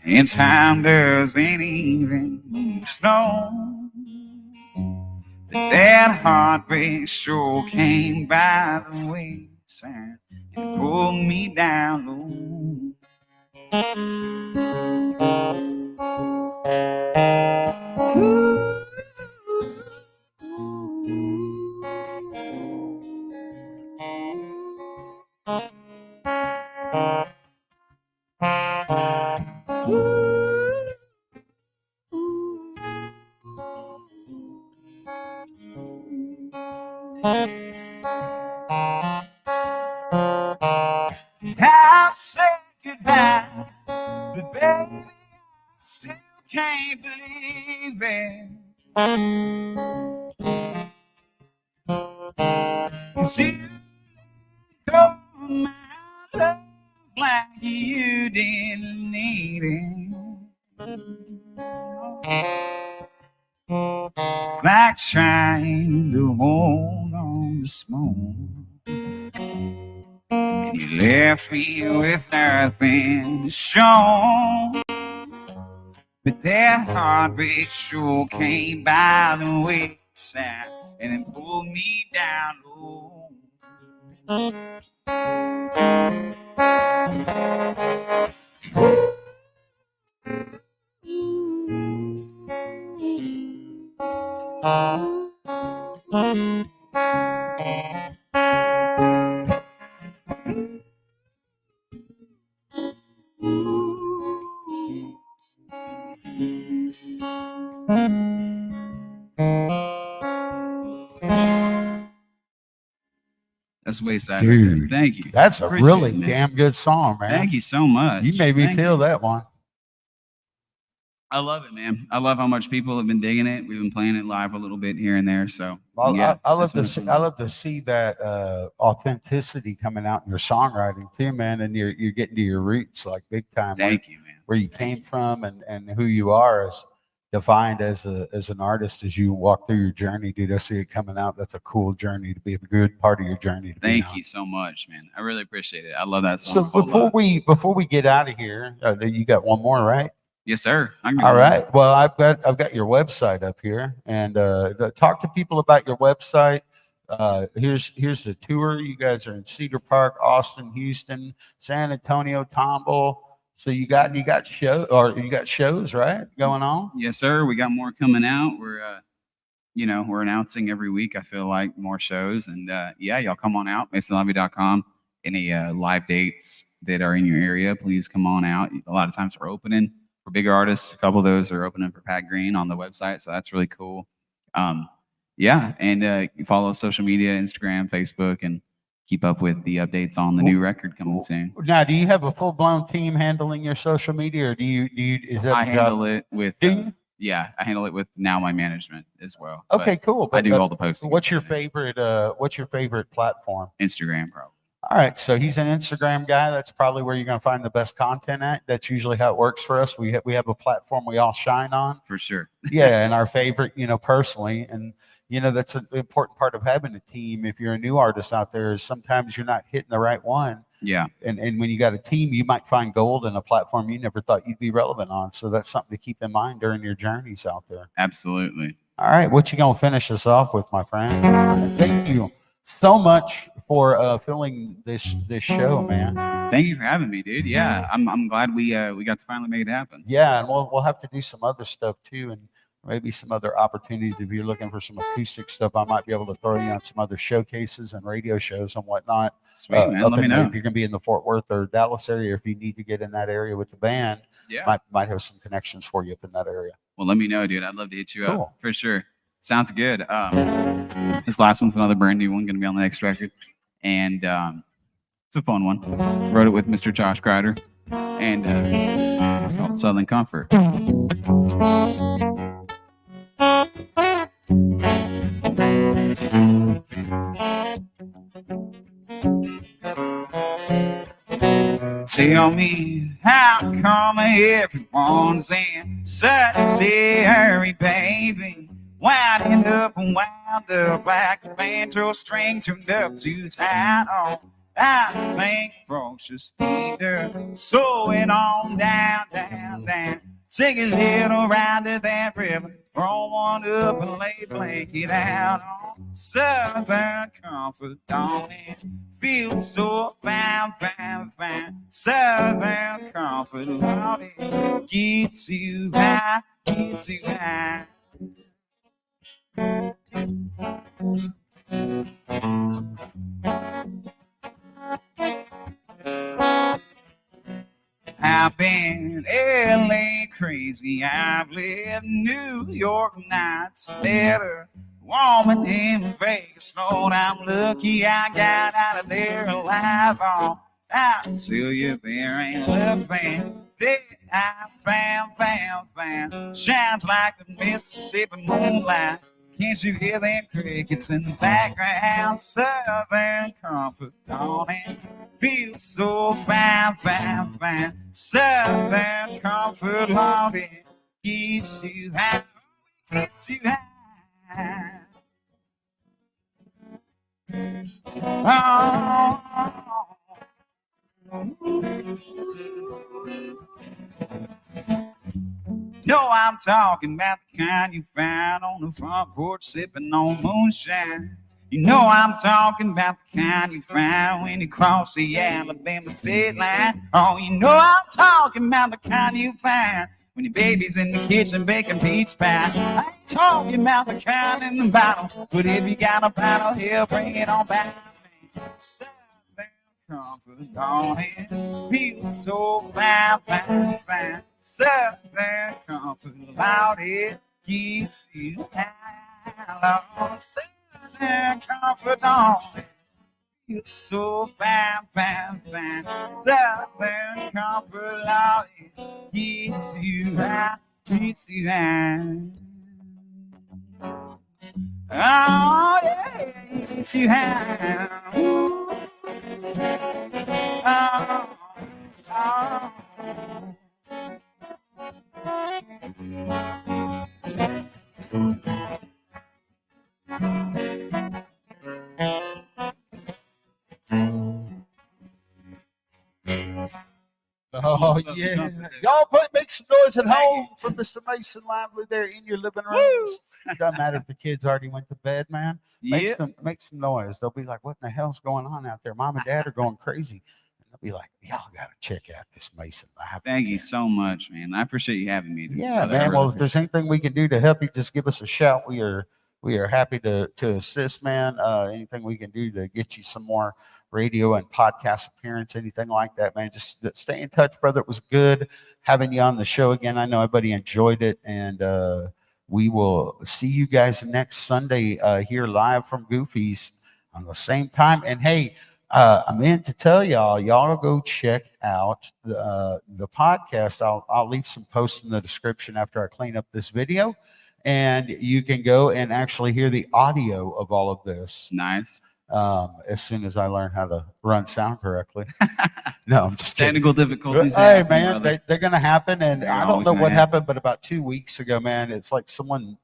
and time doesn't even move slow. But that heartbreak sure came by the wayside and pulled me down low. I said goodbye, but baby, I still can't believe it. 'Cause you go my love like you didn't need it. It's like trying to hold on to smoke, and you left me with nothing to show. But that heartbreak sure came by the wayside and it pulled me down low. That's Wayside. Dude, right there. Thank you. That's a Appreciate really it, man. damn good song, man. Thank you so much. You made me Thank feel you. that one. I love it, man. I love how much people have been digging it. We've been playing it live a little bit here and there. So yeah, I love that's to what see, I love to see that authenticity coming out in your songwriting too, man. And you're getting to your roots like big time. Thank you, man. Where you came from and who you are as defined as an artist as you walk through your journey, dude. I see it coming out. That's a cool journey to be a good part of your journey. To Thank be you so much, man. I really appreciate it. I love that So song. before we get out of here, you got one more, right? Yes, sir. I can go All on. right. Well, I've got your website up here, and talk to people about your website. Here's the tour. You guys are in Cedar Park, Austin, Houston, San Antonio, Tomball. So you got shows, right, going on? Yes, sir. We got more coming out. We're we're announcing every week. I feel like more shows, and yeah, y'all come on out. MasonLobby.com. Any live dates that are in your area, please come on out. A lot of times we're opening for bigger artists. A couple of those are opening for Pat Green on the website, so that's really cool. Yeah, and you follow social media, Instagram, Facebook, and keep up with the updates on the new record coming soon. Now, do you have a full-blown team handling your social media, or is that I the handle job? it with Do you? yeah, I handle it with now my management as well. Okay, but cool. I do all the posting. What's your favorite platform? Instagram, probably. All right, so he's an Instagram guy. That's probably where you're going to find the best content at. That's usually how it works for us. We have a platform we all shine on. For sure. Yeah, and our favorite, personally, and that's an important part of having a team. If you're a new artist out there, is sometimes you're not hitting the right one. Yeah. And when you got a team, you might find gold in a platform you never thought you'd be relevant on. So that's something to keep in mind during your journeys out there. Absolutely. All right, what you gonna finish us off with, my friend? Thank you so much for filling this show, man. Thank you for having me, dude. Yeah, I'm glad we got to finally make it happen. Yeah, and we'll have to do some other stuff too, and maybe some other opportunities. If you're looking for some acoustic stuff, I might be able to throw you on some other showcases and radio shows and whatnot. Sweet, man. Let me know if you're going to be in the Fort Worth or Dallas area, or if you need to get in that area with the band. Yeah, might have some connections for you up in that area. Well, let me know, dude. I'd love to hit you Cool. up for sure. Sounds good. This last one's another brand new one, going to be on the next record, and it's a fun one. Wrote it with Mr. Josh Kreider, and it's called Southern Comfort. Tell me, how come everyone's in such a hurry, baby? Winding up and wound up like a banjo string tuned up too tight. Oh, I think folks just need to slow it on down, down, down. Take a little ride to that river, roll one up and lay a blanket out on Southern Comfort, don't it? Feels so fine, fine, fine. Southern Comfort, Lord, it gets you high, gets you high. I've been LA crazy, I've lived New York nights better, warmer in Vegas, Lord, I'm lucky I got out of there alive. Oh, I tell you there ain't nothing that I found shines like the Mississippi moonlight. Can't you hear them crickets in the background? Southern Comfort, on it feels so fine, fine, fine. Southern Comfort, Lord, it gets you high, gets you high. No, I'm talking about the kind you find on the front porch sipping on moonshine. You know I'm talking about the kind you find when you cross the Alabama state line. Oh, you know I'm talking about the kind you find when your baby's in the kitchen baking peach pie. I ain't talking about the kind in the bottle, but if you got a bottle here, bring it on back. Southern Comfort, on it feels so fine, fine, fine. Southern Comfort, loud it gets you high. Lord, Southern Comfort, on it feels so fine, fine, fine. Southern Comfort, loud it gets you high, gets you high. Oh yeah, gets you high. Oh, oh. Oh yeah, y'all make some noise at home for Mr. Mason Lively there in your living rooms. It doesn't matter if the kids already went to bed, man. Make some noise. They'll be like, "What in the hell's going on out there?" Mom and Dad are going crazy. And they'll be like, "Y'all got to check out this Mason Lively." Thank you so much, man. I appreciate you having me. Yeah, man. Well, if there's anything we can do to help you, just give us a shout. We we are happy to assist, man. Anything we can do to get you some more radio and podcast appearance, anything like that, man. Just stay in touch, brother. It was good having you on the show again. I know everybody enjoyed it, and we will see you guys next Sunday here live from Goofy's on the same time. And hey, I meant to tell y'all go check out the podcast. I'll leave some posts in the description after I clean up this video, and you can go and actually hear the audio of all of this. Nice. As soon as I learn how to run sound correctly. No, I'm just Technical difficulties. Hey, happen, man, brother. they're going to happen. And They're I don't always know gonna what happen. happened, but about 2 weeks ago, man, it's like someone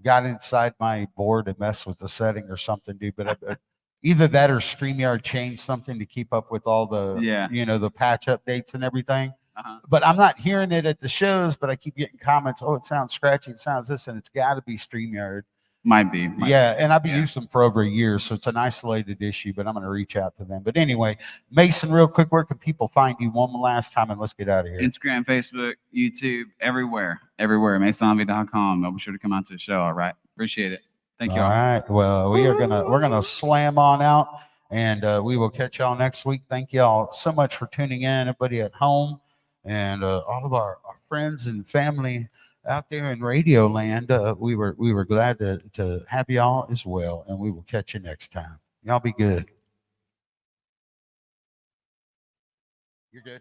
got inside my board and messed with the setting or something, dude. But either that or StreamYard changed something to keep up with all the, Yeah. the patch updates and everything. Uh-huh. But I'm not hearing it at the shows, but I keep getting comments. Oh, it sounds scratchy. It sounds this, and it's got to be StreamYard. Might be. Yeah, and I've been Yeah. using them for over a year, so it's an isolated issue, but I'm going to reach out to them. But anyway, Mason, real quick, where can people find you one last time, and let's get out of here? Instagram, Facebook, YouTube, everywhere. MasonZombie.com. I'll be sure to come out to the show. All right. Appreciate it. Thank you All all. right. Well, we're gonna slam on out, and we will catch y'all next week. Thank y'all so much for tuning in, everybody at home, and all of our friends and family out there in radio land. We were glad to have y'all as well, and we will catch you next time. Y'all be good. You're good.